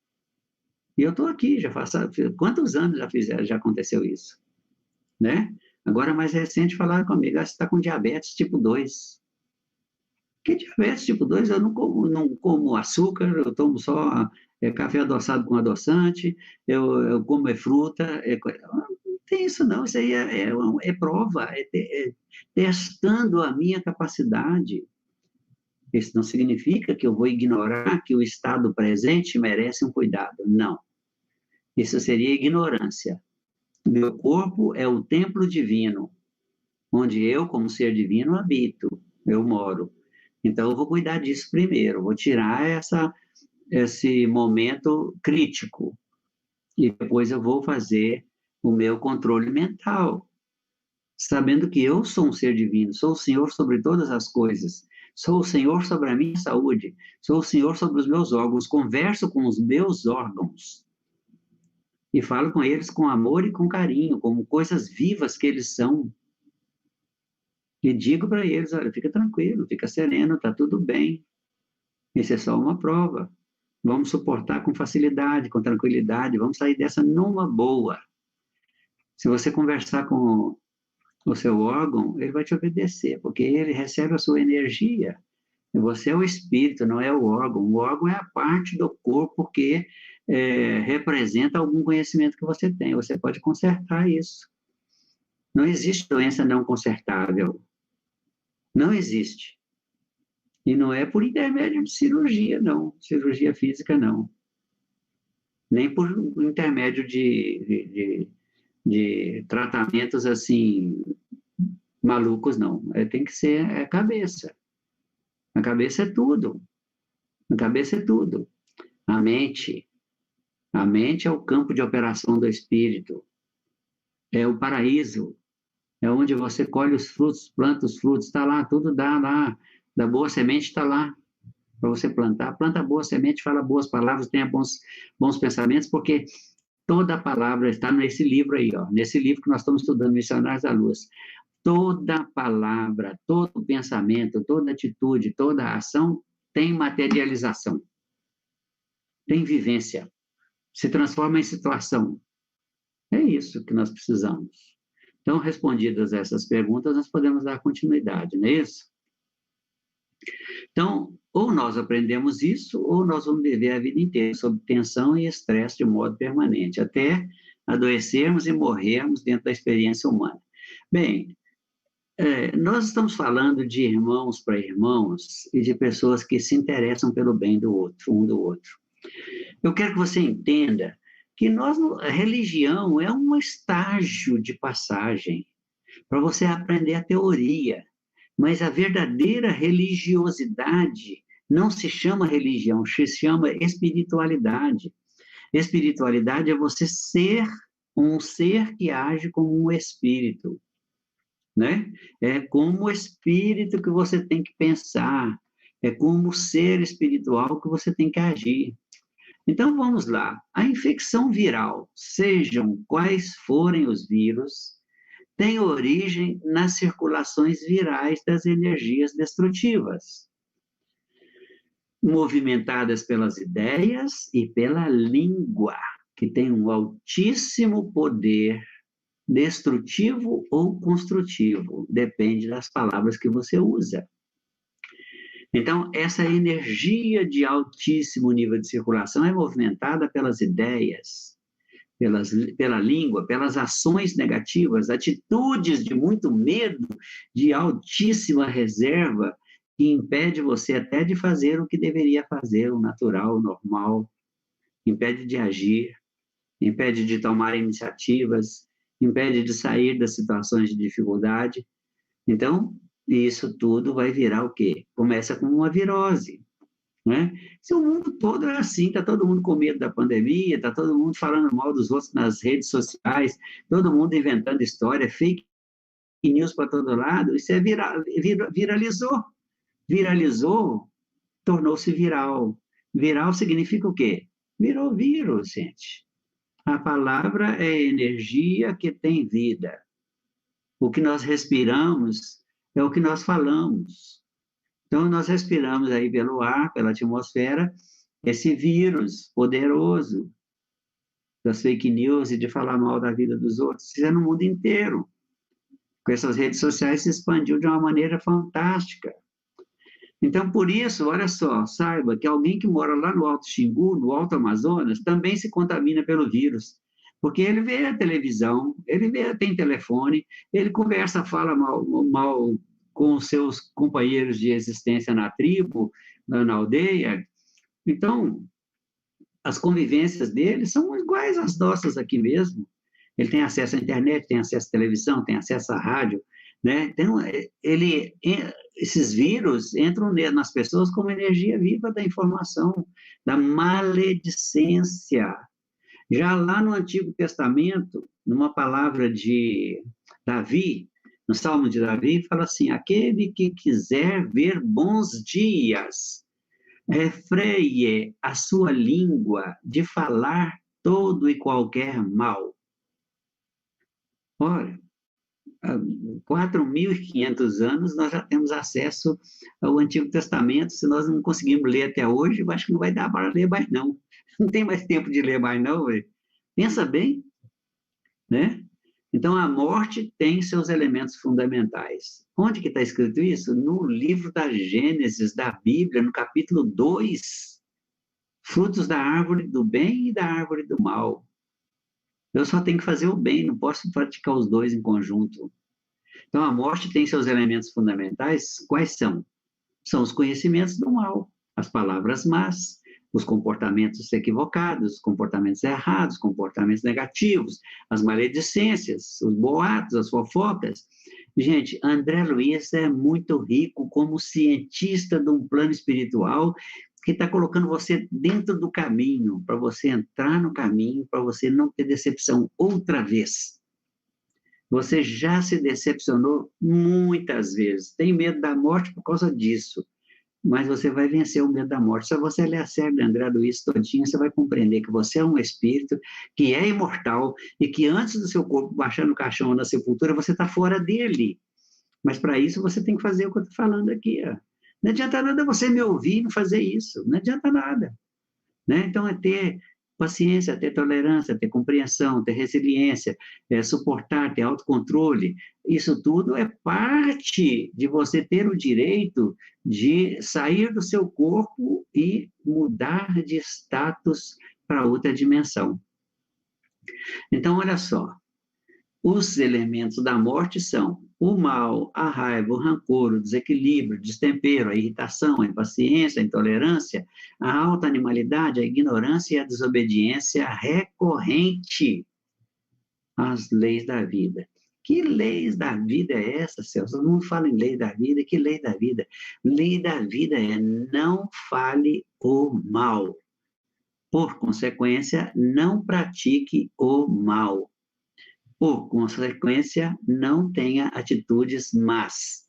E eu estou aqui, já faço... Quantos anos já aconteceu isso? Né? Agora, mais recente, falaram comigo, você está com diabetes tipo 2. Que diabetes tipo 2? Eu não como açúcar, eu tomo só café adoçado com adoçante, eu como fruta. Não tem isso não, isso aí é prova, testando a minha capacidade. Isso não significa que eu vou ignorar que o estado presente merece um cuidado. Não. Isso seria ignorância. Meu corpo é o templo divino, onde eu, como ser divino, habito, eu moro. Então, eu vou cuidar disso primeiro, vou tirar esse momento crítico. E depois eu vou fazer o meu controle mental, sabendo que eu sou um ser divino, sou o Senhor sobre todas as coisas, sou o Senhor sobre a minha saúde, sou o Senhor sobre os meus órgãos, converso com os meus órgãos e falo com eles com amor e com carinho, como coisas vivas que eles são. E digo para eles, olha, fica tranquilo, fica sereno, está tudo bem. Isso é só uma prova. Vamos suportar com facilidade, com tranquilidade, vamos sair dessa numa boa. Se você conversar com o seu órgão, ele vai te obedecer, porque ele recebe a sua energia. E você é o espírito, não é o órgão. O órgão é a parte do corpo que representa algum conhecimento que você tem. Você pode consertar isso. Não existe doença não consertável. Não existe. E não é por intermédio de cirurgia, não. Cirurgia física, não. Nem por intermédio de tratamentos, assim, malucos, não. Tem que ser a cabeça. A cabeça é tudo. A cabeça é tudo. A mente é o campo de operação do espírito. É o paraíso. É onde você colhe os frutos, planta os frutos, está lá, tudo dá lá. Da boa semente está lá. para você plantar. Planta boa semente, fala boas palavras, tenha bons pensamentos, porque toda a palavra está nesse livro aí, ó, nesse livro que nós estamos estudando, Missionários da Luz. Toda palavra, todo pensamento, toda atitude, toda ação tem materialização, tem vivência, se transforma em situação. É isso que nós precisamos. Então, respondidas essas perguntas, nós podemos dar continuidade, não é isso? Então, ou nós aprendemos isso, ou nós vamos viver a vida inteira sob tensão e estresse de modo permanente, até adoecermos e morrermos dentro da experiência humana. Bem, nós estamos falando de irmãos para irmãos e de pessoas que se interessam pelo bem do outro, um do outro. Eu quero que você entenda que a religião é um estágio de passagem para você aprender a teoria, mas a verdadeira religiosidade não se chama religião, se chama espiritualidade. Espiritualidade é você ser um ser que age como um espírito, né? É como o espírito que você tem que pensar, é como ser espiritual que você tem que agir. Então, vamos lá. A infecção viral, sejam quais forem os vírus, tem origem nas circulações virais das energias destrutivas, movimentadas pelas ideias e pela língua, que tem um altíssimo poder destrutivo ou construtivo, depende das palavras que você usa. Então, essa energia de altíssimo nível de circulação é movimentada pelas ideias, pela língua, pelas ações negativas, atitudes de muito medo, de altíssima reserva, que impede você até de fazer o que deveria fazer, o natural, o normal, impede de agir, impede de tomar iniciativas, impede de sair das situações de dificuldade. Então, isso tudo vai virar o quê? Começa com uma virose, né? Se o mundo todo é assim, está todo mundo com medo da pandemia, está todo mundo falando mal dos outros nas redes sociais, todo mundo inventando história, fake news para todo lado, isso viralizou. Viralizou, tornou-se viral. Viral significa o quê? Virou vírus, gente. A palavra é energia que tem vida. O que nós respiramos é o que nós falamos. Então, nós respiramos aí pelo ar, pela atmosfera, esse vírus poderoso das fake news e de falar mal da vida dos outros. Isso é no mundo inteiro. Com essas redes sociais se expandiu de uma maneira fantástica. Então, por isso, olha só, saiba que alguém que mora lá no Alto Xingu, no Alto Amazonas, também se contamina pelo vírus. Porque ele vê a televisão, tem telefone, ele conversa, fala mal com os seus companheiros de existência na tribo, na aldeia. Então, as convivências dele são iguais às nossas aqui mesmo. Ele tem acesso à internet, tem acesso à televisão, tem acesso à rádio, né? Então, esses vírus entram nas pessoas como energia viva da informação, da maledicência. Já lá no Antigo Testamento, numa palavra de Davi, no Salmo de Davi, fala assim: aquele que quiser ver bons dias, refreie a sua língua de falar todo e qualquer mal. Olha, há 4.500 anos nós já temos acesso ao Antigo Testamento. Se nós não conseguimos ler até hoje, eu acho que não vai dar para ler mais não. Não tem mais tempo de ler mais não, véio. Pensa bem, né? Então, a morte tem seus elementos fundamentais. Onde que está escrito isso? No livro da Gênesis, da Bíblia, no capítulo 2. Frutos da árvore do bem e da árvore do mal. Eu só tenho que fazer o bem, não posso praticar os dois em conjunto. Então, a morte tem seus elementos fundamentais. Quais são? São os conhecimentos do mal, as palavras más, os comportamentos equivocados, os comportamentos errados, comportamentos negativos, as maledicências, os boatos, as fofocas. Gente, André Luiz é muito rico como cientista de um plano espiritual que está colocando você dentro do caminho, para você entrar no caminho, para você não ter decepção outra vez. Você já se decepcionou muitas vezes, tem medo da morte por causa disso. mas você vai vencer o medo da morte. Se você ler a série de André Luiz todinha, você vai compreender que você é um espírito que é imortal e que antes do seu corpo baixar no caixão ou na sepultura, você está fora dele. Mas para isso você tem que fazer o que eu estou falando aqui. Ó. Não adianta nada você me ouvir e não fazer isso. Não adianta nada. Né? Então, é ter paciência, ter tolerância, ter compreensão, ter resiliência, suportar, ter autocontrole. Isso tudo é parte de você ter o direito de sair do seu corpo e mudar de status para outra dimensão. Então, olha só. Os elementos da morte são o mal, a raiva, o rancor, o desequilíbrio, o destempero, a irritação, a impaciência, a intolerância, a alta animalidade, a ignorância e a desobediência recorrente às leis da vida. Que leis da vida é essa, Celso? Não fala em lei da vida, que lei da vida? Lei da vida é não fale o mal. Por consequência, não pratique o mal. Por consequência, não tenha atitudes más.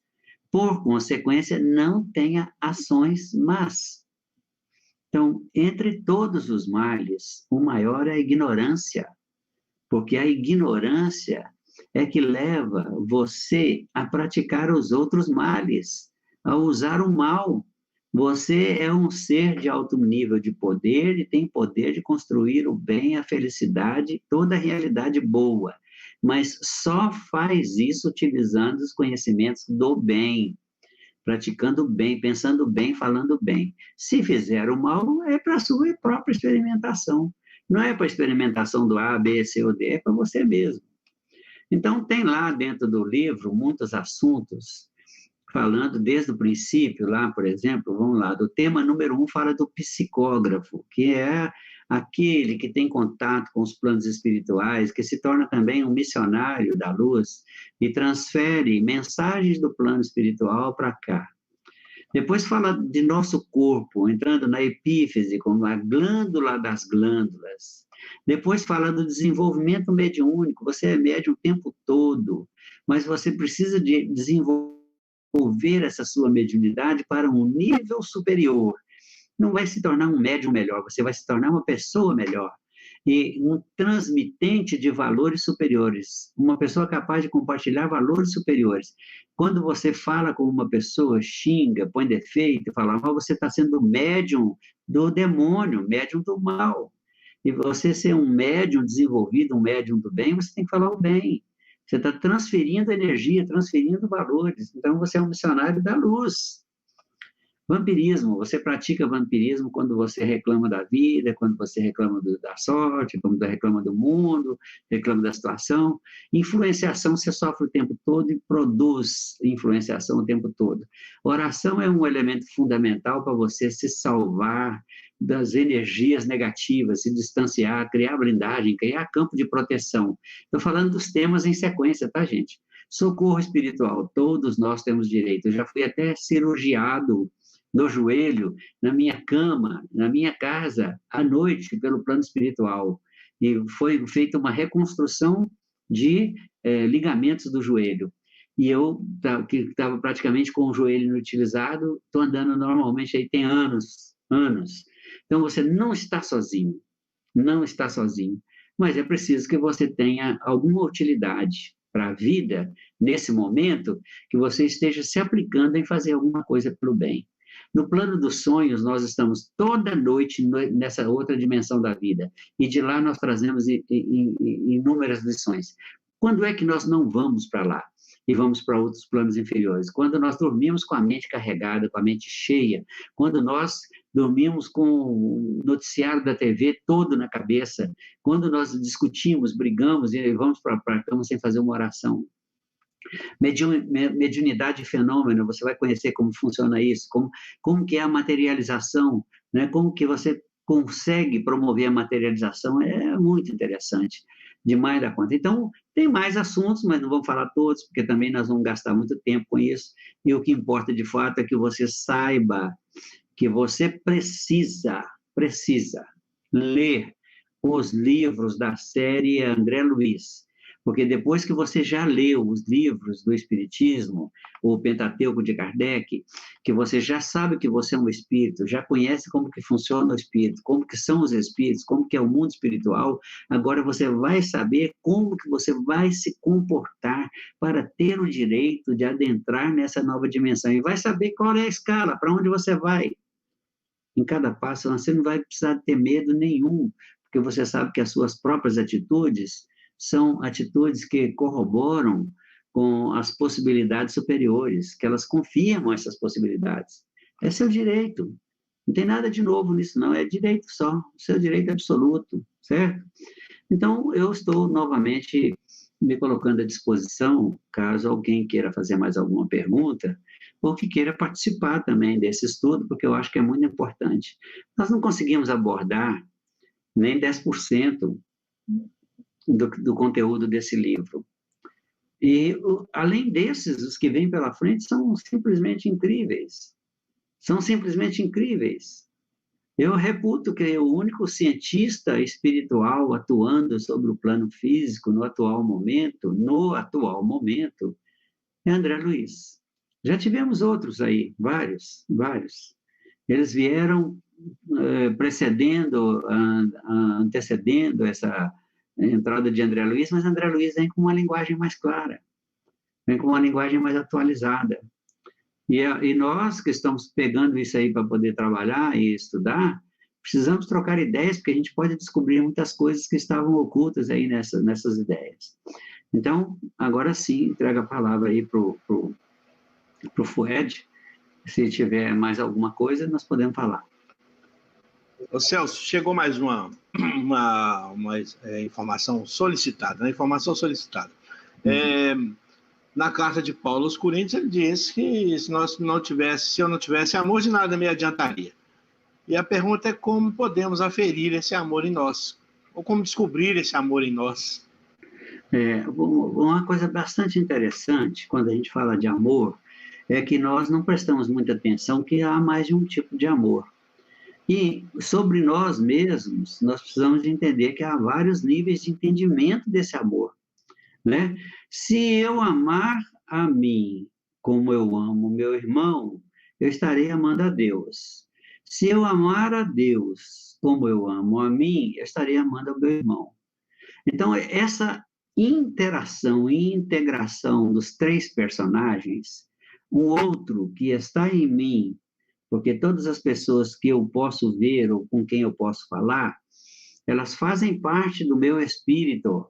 Por consequência, não tenha ações más. Então, entre todos os males, o maior é a ignorância, porque a ignorância é que leva você a praticar os outros males, a usar o mal. Você é um ser de alto nível de poder e tem poder de construir o bem, a felicidade, toda a realidade boa. Mas só faz isso utilizando os conhecimentos do bem, praticando bem, pensando bem, falando bem. Se fizer o mal, é para a sua própria experimentação. Não é para a experimentação do A, B, C ou D, é para você mesmo. Então, tem lá dentro do livro muitos assuntos, falando desde o princípio, lá, por exemplo, vamos lá, do tema número 1 fala do psicógrafo, que é aquele que tem contato com os planos espirituais, que se torna também um missionário da luz e transfere mensagens do plano espiritual para cá. Depois fala de nosso corpo, entrando na epífise, como a glândula das glândulas. Depois fala do desenvolvimento mediúnico, você é médium o tempo todo, mas você precisa de desenvolver essa sua mediunidade para um nível superior. Não vai se tornar um médium melhor, você vai se tornar uma pessoa melhor. E um transmitente de valores superiores, uma pessoa capaz de compartilhar valores superiores. Quando você fala com uma pessoa, xinga, põe defeito, fala mal, você está sendo médium do demônio, médium do mal. E você ser um médium desenvolvido, um médium do bem, você tem que falar o bem. Você está transferindo energia, transferindo valores. Então, você é um missionário da luz. Vampirismo, você pratica vampirismo quando você reclama da vida, quando você reclama da sorte, quando você reclama do mundo, reclama da situação. Influenciação você sofre o tempo todo e produz influenciação o tempo todo. Oração é um elemento fundamental para você se salvar das energias negativas, se distanciar, criar blindagem, criar campo de proteção. Estou falando dos temas em sequência, tá, gente? Socorro espiritual, todos nós temos direito. Eu já fui até cirurgiado no joelho, na minha cama, na minha casa, à noite, pelo plano espiritual. E foi feita uma reconstrução de ligamentos do joelho. E eu, que estava praticamente com o joelho inutilizado, estou andando normalmente aí tem anos. Então, você não está sozinho, não está sozinho. Mas é preciso que você tenha alguma utilidade para a vida, nesse momento, que você esteja se aplicando em fazer alguma coisa pelo bem. No plano dos sonhos, nós estamos toda noite nessa outra dimensão da vida. E de lá nós trazemos inúmeras lições. Quando é que nós não vamos para lá? E vamos para outros planos inferiores? Quando nós dormimos com a mente carregada, com a mente cheia. Quando nós dormimos com o noticiário da TV todo na cabeça. Quando nós discutimos, brigamos e vamos para a cama sem fazer uma oração. Mediunidade e fenômeno, você vai conhecer como funciona isso, como que é a materialização, né? Como que você consegue promover a materialização, é muito interessante, demais da conta. Então, tem mais assuntos, mas não vamos falar todos, porque também nós vamos gastar muito tempo com isso, e o que importa de fato é que você saiba que você precisa ler os livros da série André Luiz, Porque depois que você já leu os livros do Espiritismo, o Pentateuco de Kardec, que você já sabe que você é um espírito, já conhece como que funciona o espírito, como que são os espíritos, como que é o mundo espiritual, agora você vai saber como que você vai se comportar para ter o direito de adentrar nessa nova dimensão. E vai saber qual é a escala, para onde você vai. Em cada passo, você não vai precisar ter medo nenhum, porque você sabe que as suas próprias atitudes são atitudes que corroboram com as possibilidades superiores, que elas confirmam essas possibilidades. É seu direito. Não tem nada de novo nisso, não. É direito só, seu direito absoluto, certo? Então, eu estou novamente me colocando à disposição, caso alguém queira fazer mais alguma pergunta, ou que queira participar também desse estudo, porque eu acho que é muito importante. Nós não conseguimos abordar nem 10% do conteúdo desse livro. E, além desses, os que vêm pela frente são simplesmente incríveis. São simplesmente incríveis. Eu reputo que o único cientista espiritual atuando sobre o plano físico no atual momento, é André Luiz. Já tivemos outros aí, vários. Eles vieram antecedendo essa entrada de André Luiz, mas André Luiz vem com uma linguagem mais clara, vem com uma linguagem mais atualizada. E nós que estamos pegando isso aí para poder trabalhar e estudar, precisamos trocar ideias, porque a gente pode descobrir muitas coisas que estavam ocultas aí nessas ideias. Então, agora sim, entrego a palavra aí para o Fued. Se tiver mais alguma coisa, nós podemos falar. Ô Celso, chegou mais uma informação solicitada, né? Informação solicitada. Na carta de Paulo aos Coríntios, ele diz que se eu não tivesse amor, de nada me adiantaria. E a pergunta é como podemos aferir esse amor em nós, ou como descobrir esse amor em nós. Uma coisa bastante interessante, quando a gente fala de amor, é que nós não prestamos muita atenção que há mais de um tipo de amor. E sobre nós mesmos, nós precisamos de entender que há vários níveis de entendimento desse amor, né? Se eu amar a mim como eu amo meu irmão, eu estarei amando a Deus. Se eu amar a Deus como eu amo a mim, eu estarei amando ao meu irmão. Então, essa interação e integração dos três personagens, o outro que está em mim, porque todas as pessoas que eu posso ver ou com quem eu posso falar, elas fazem parte do meu espírito.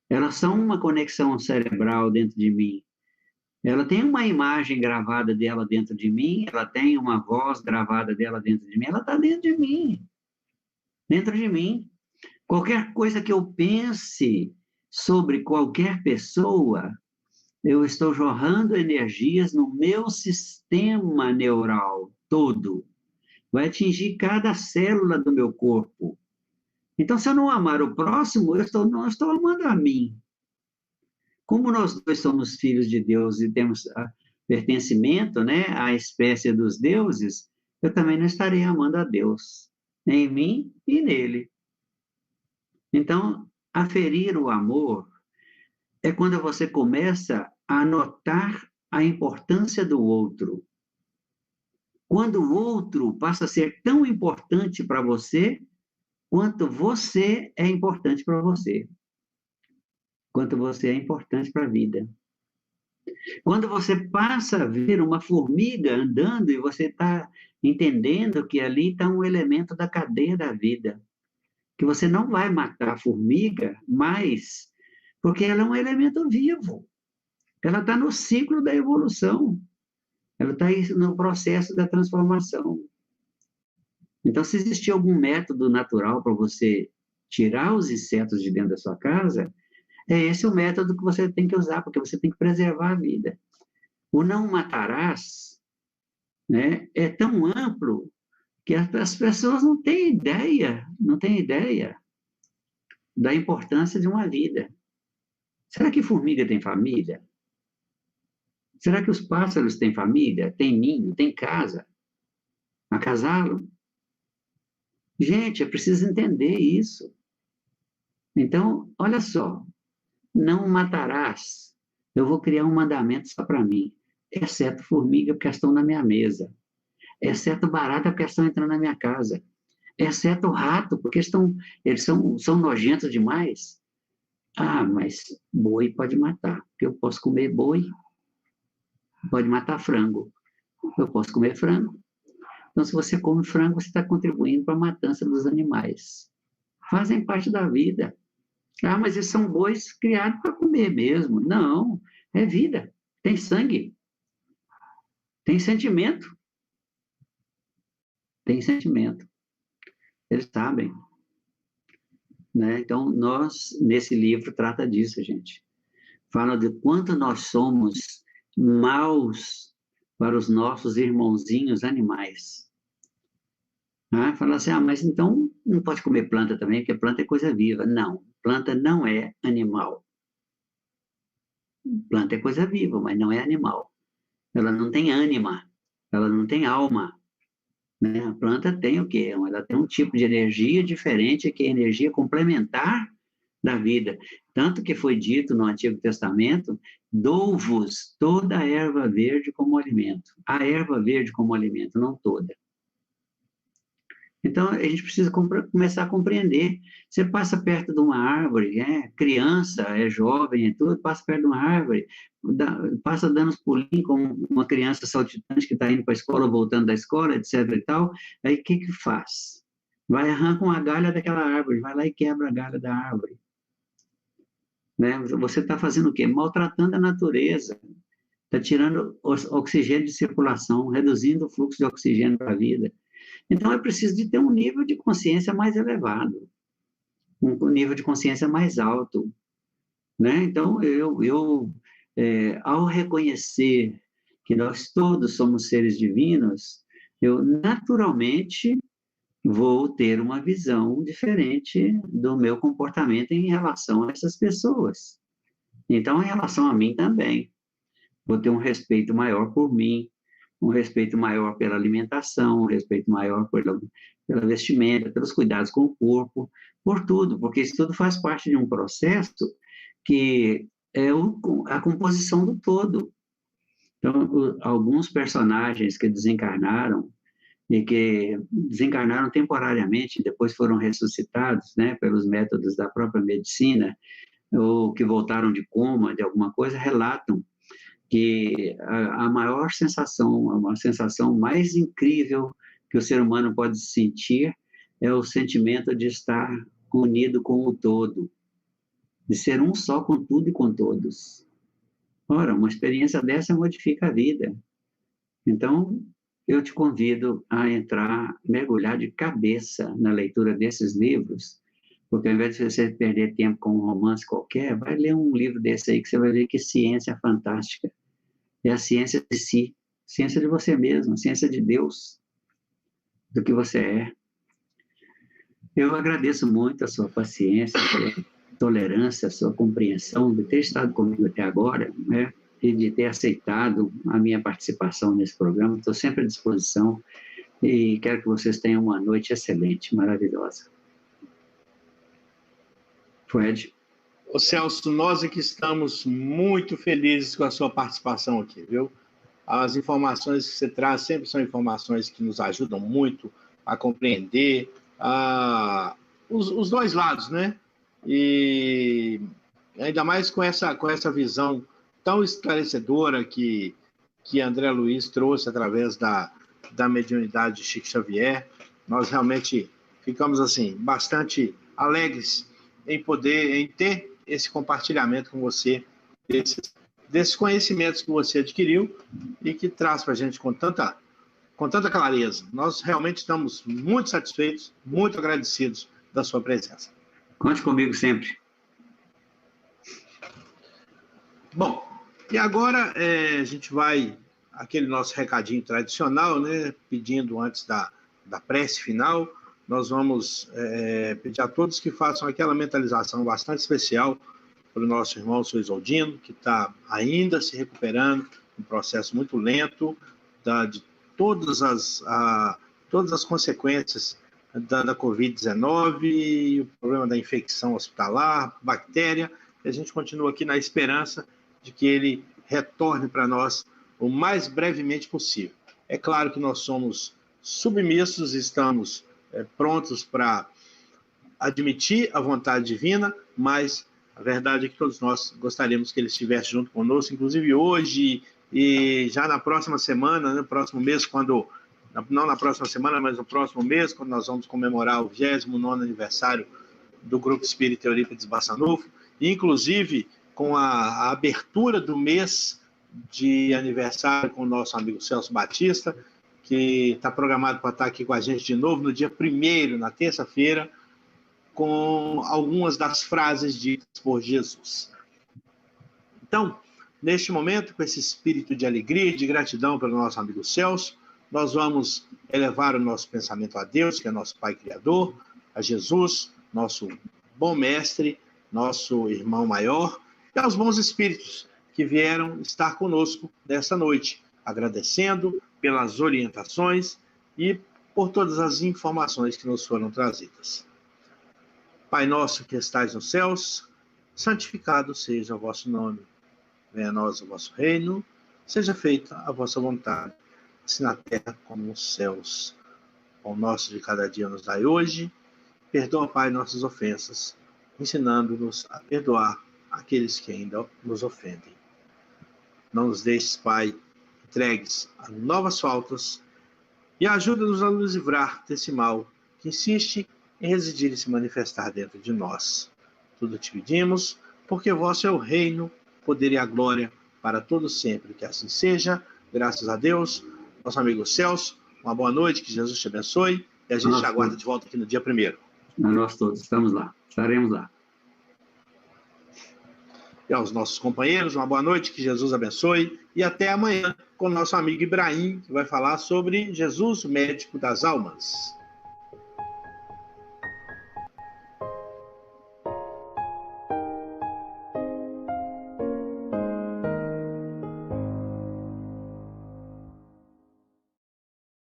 Elas são uma conexão cerebral dentro de mim. Ela tem uma imagem gravada dela dentro de mim, ela tem uma voz gravada dela dentro de mim, ela está dentro de mim. Dentro de mim. Qualquer coisa que eu pense sobre qualquer pessoa, eu estou jorrando energias no meu sistema neural todo. Vai atingir cada célula do meu corpo. Então, se eu não amar o próximo, não estou amando a mim. Como nós dois somos filhos de Deus e temos pertencimento, né, à espécie dos deuses, eu também não estarei amando a Deus, em mim e nele. Então, aferir o amor é quando você começa a notar a importância do outro. Quando o outro passa a ser tão importante para você, quanto você é importante para você. Quanto você é importante para a vida. Quando você passa a ver uma formiga andando e você está entendendo que ali está um elemento da cadeia da vida, que você não vai matar a formiga mais, porque ela é um elemento vivo. Ela está no ciclo da evolução. Ela está no processo da transformação. Então, se existir algum método natural para você tirar os insetos de dentro da sua casa, é esse o método que você tem que usar, porque você tem que preservar a vida. O não matarás, né, é tão amplo que as pessoas não têm ideia da importância de uma vida. Será que formiga tem família? Será que os pássaros têm família? Tem ninho? Tem casa? Acasalo? Gente, é preciso entender isso. Então, olha só, não matarás. Eu vou criar um mandamento só para mim, exceto formiga, porque estão na minha mesa, exceto barata, porque estão entrando na minha casa, exceto rato, porque eles são nojentos demais. Ah, mas boi pode matar, porque eu posso comer boi, pode matar frango, eu posso comer frango. Então, se você come frango, você está contribuindo para a matança dos animais. Fazem parte da vida. Ah, mas eles são bois criados para comer mesmo. Não, é vida, tem sangue, tem sentimento, tem sentimento. Eles sabem, né? Então, nesse livro, trata disso, gente. Fala de quanto nós somos maus para os nossos irmãozinhos animais. Ah, fala assim, mas então não pode comer planta também, porque planta é coisa viva. Não, planta não é animal. Planta é coisa viva, mas não é animal. Ela não tem ânima, ela não tem alma. Né? A planta tem o quê? Ela tem um tipo de energia diferente, que é a energia complementar da vida. Tanto que foi dito no Antigo Testamento, dou-vos toda a erva verde como alimento. A erva verde como alimento, não toda. Então, a gente precisa começar a compreender. Você passa perto de uma árvore, criança, é jovem, é tudo, passa perto de uma árvore, passa dando os pulinhos como uma criança saltitante que está indo para a escola, voltando da escola, etc. e tal. Aí, o que que faz? Vai arranca uma galha daquela árvore, vai lá e quebra a galha da árvore. Né? Você está fazendo o quê? Maltratando a natureza. Está tirando oxigênio de circulação, reduzindo o fluxo de oxigênio para a vida. Então, é preciso de ter um nível de consciência mais elevado, um nível de consciência mais alto. Né? Então, ao reconhecer que nós todos somos seres divinos, eu naturalmente vou ter uma visão diferente do meu comportamento em relação a essas pessoas. Então, em relação a mim também, vou ter um respeito maior por mim, um respeito maior pela alimentação, um respeito maior pela vestimenta, pelos cuidados com o corpo, por tudo, porque isso tudo faz parte de um processo que é a composição do todo. Então, alguns personagens que desencarnaram e que desencarnaram temporariamente, depois foram ressuscitados, né, pelos métodos da própria medicina, ou que voltaram de coma, de alguma coisa, relatam que a maior sensação, uma sensação mais incrível que o ser humano pode sentir é o sentimento de estar unido com o todo, de ser um só com tudo e com todos. Ora, uma experiência dessa modifica a vida. Então, eu te convido a entrar, mergulhar de cabeça na leitura desses livros, porque ao invés de você perder tempo com um romance qualquer, vai ler um livro desse aí que você vai ver que ciência fantástica. É a ciência de si, ciência de você mesmo, ciência de Deus, do que você é. Eu agradeço muito a sua paciência, a sua tolerância, a sua compreensão de ter estado comigo até agora, né? E de ter aceitado a minha participação nesse programa. Estou sempre à disposição e quero que vocês tenham uma noite excelente, maravilhosa. Fred? Ô Celso, nós aqui estamos muito felizes com a sua participação aqui, viu? As informações que você traz sempre são informações que nos ajudam muito a compreender os dois lados, né? E ainda mais com essa visão tão esclarecedora que André Luiz trouxe através da mediunidade de Chico Xavier. Nós realmente ficamos assim bastante alegres em ter esse compartilhamento com você desses conhecimentos que você adquiriu e que traz para a gente com tanta clareza. Nós realmente estamos muito satisfeitos, muito agradecidos da sua presença. Conte comigo sempre. Bom, e agora a gente vai aquele nosso recadinho tradicional, né? Pedindo antes da prece final, nós vamos pedir a todos que façam aquela mentalização bastante especial para o nosso irmão Sr. Isoldino, que está ainda se recuperando, um processo muito lento de todas as consequências da Covid-19, o problema da infecção hospitalar, bactéria, e a gente continua aqui na esperança de que ele retorne para nós o mais brevemente possível. É claro que nós somos submissos, estamos prontos para admitir a vontade divina, mas a verdade é que todos nós gostaríamos que ele estivesse junto conosco, inclusive hoje e já na próxima semana, no próximo mês, não na próxima semana, mas no próximo mês, quando nós vamos comemorar o 29º aniversário do Grupo Espírita Eurípides Bassanufo, inclusive com a abertura do mês de aniversário com o nosso amigo Celso Batista, que está programado para estar aqui com a gente de novo no dia 1º, na terça-feira, com algumas das frases ditas por Jesus. Então, neste momento, com esse espírito de alegria e de gratidão pelo nosso amigo Celso, nós vamos elevar o nosso pensamento a Deus, que é nosso Pai Criador, a Jesus, nosso bom mestre, nosso irmão maior, e aos bons espíritos que vieram estar conosco nessa noite, agradecendo pelas orientações e por todas as informações que nos foram trazidas. Pai nosso que estais nos céus, santificado seja o vosso nome. Venha a nós o vosso reino, seja feita a vossa vontade, assim na terra como nos céus. O pão nosso de cada dia nos dai hoje. Perdoa, Pai, nossas ofensas, ensinando-nos a perdoar aqueles que ainda nos ofendem. Não nos deixes, Pai, entregues a novas faltas e ajuda-nos a nos livrar desse mal que insiste em residir e se manifestar dentro de nós. Tudo te pedimos, porque vosso é o reino, o poder e a glória para todos sempre. Que assim seja, graças a Deus. Nosso amigo Celso, uma boa noite, que Jesus te abençoe, e a gente te aguarda de volta aqui no dia 1º. Nós todos estamos lá, estaremos lá. E aos nossos companheiros, uma boa noite, que Jesus abençoe, e até amanhã com o nosso amigo Ibrahim, que vai falar sobre Jesus, médico das almas.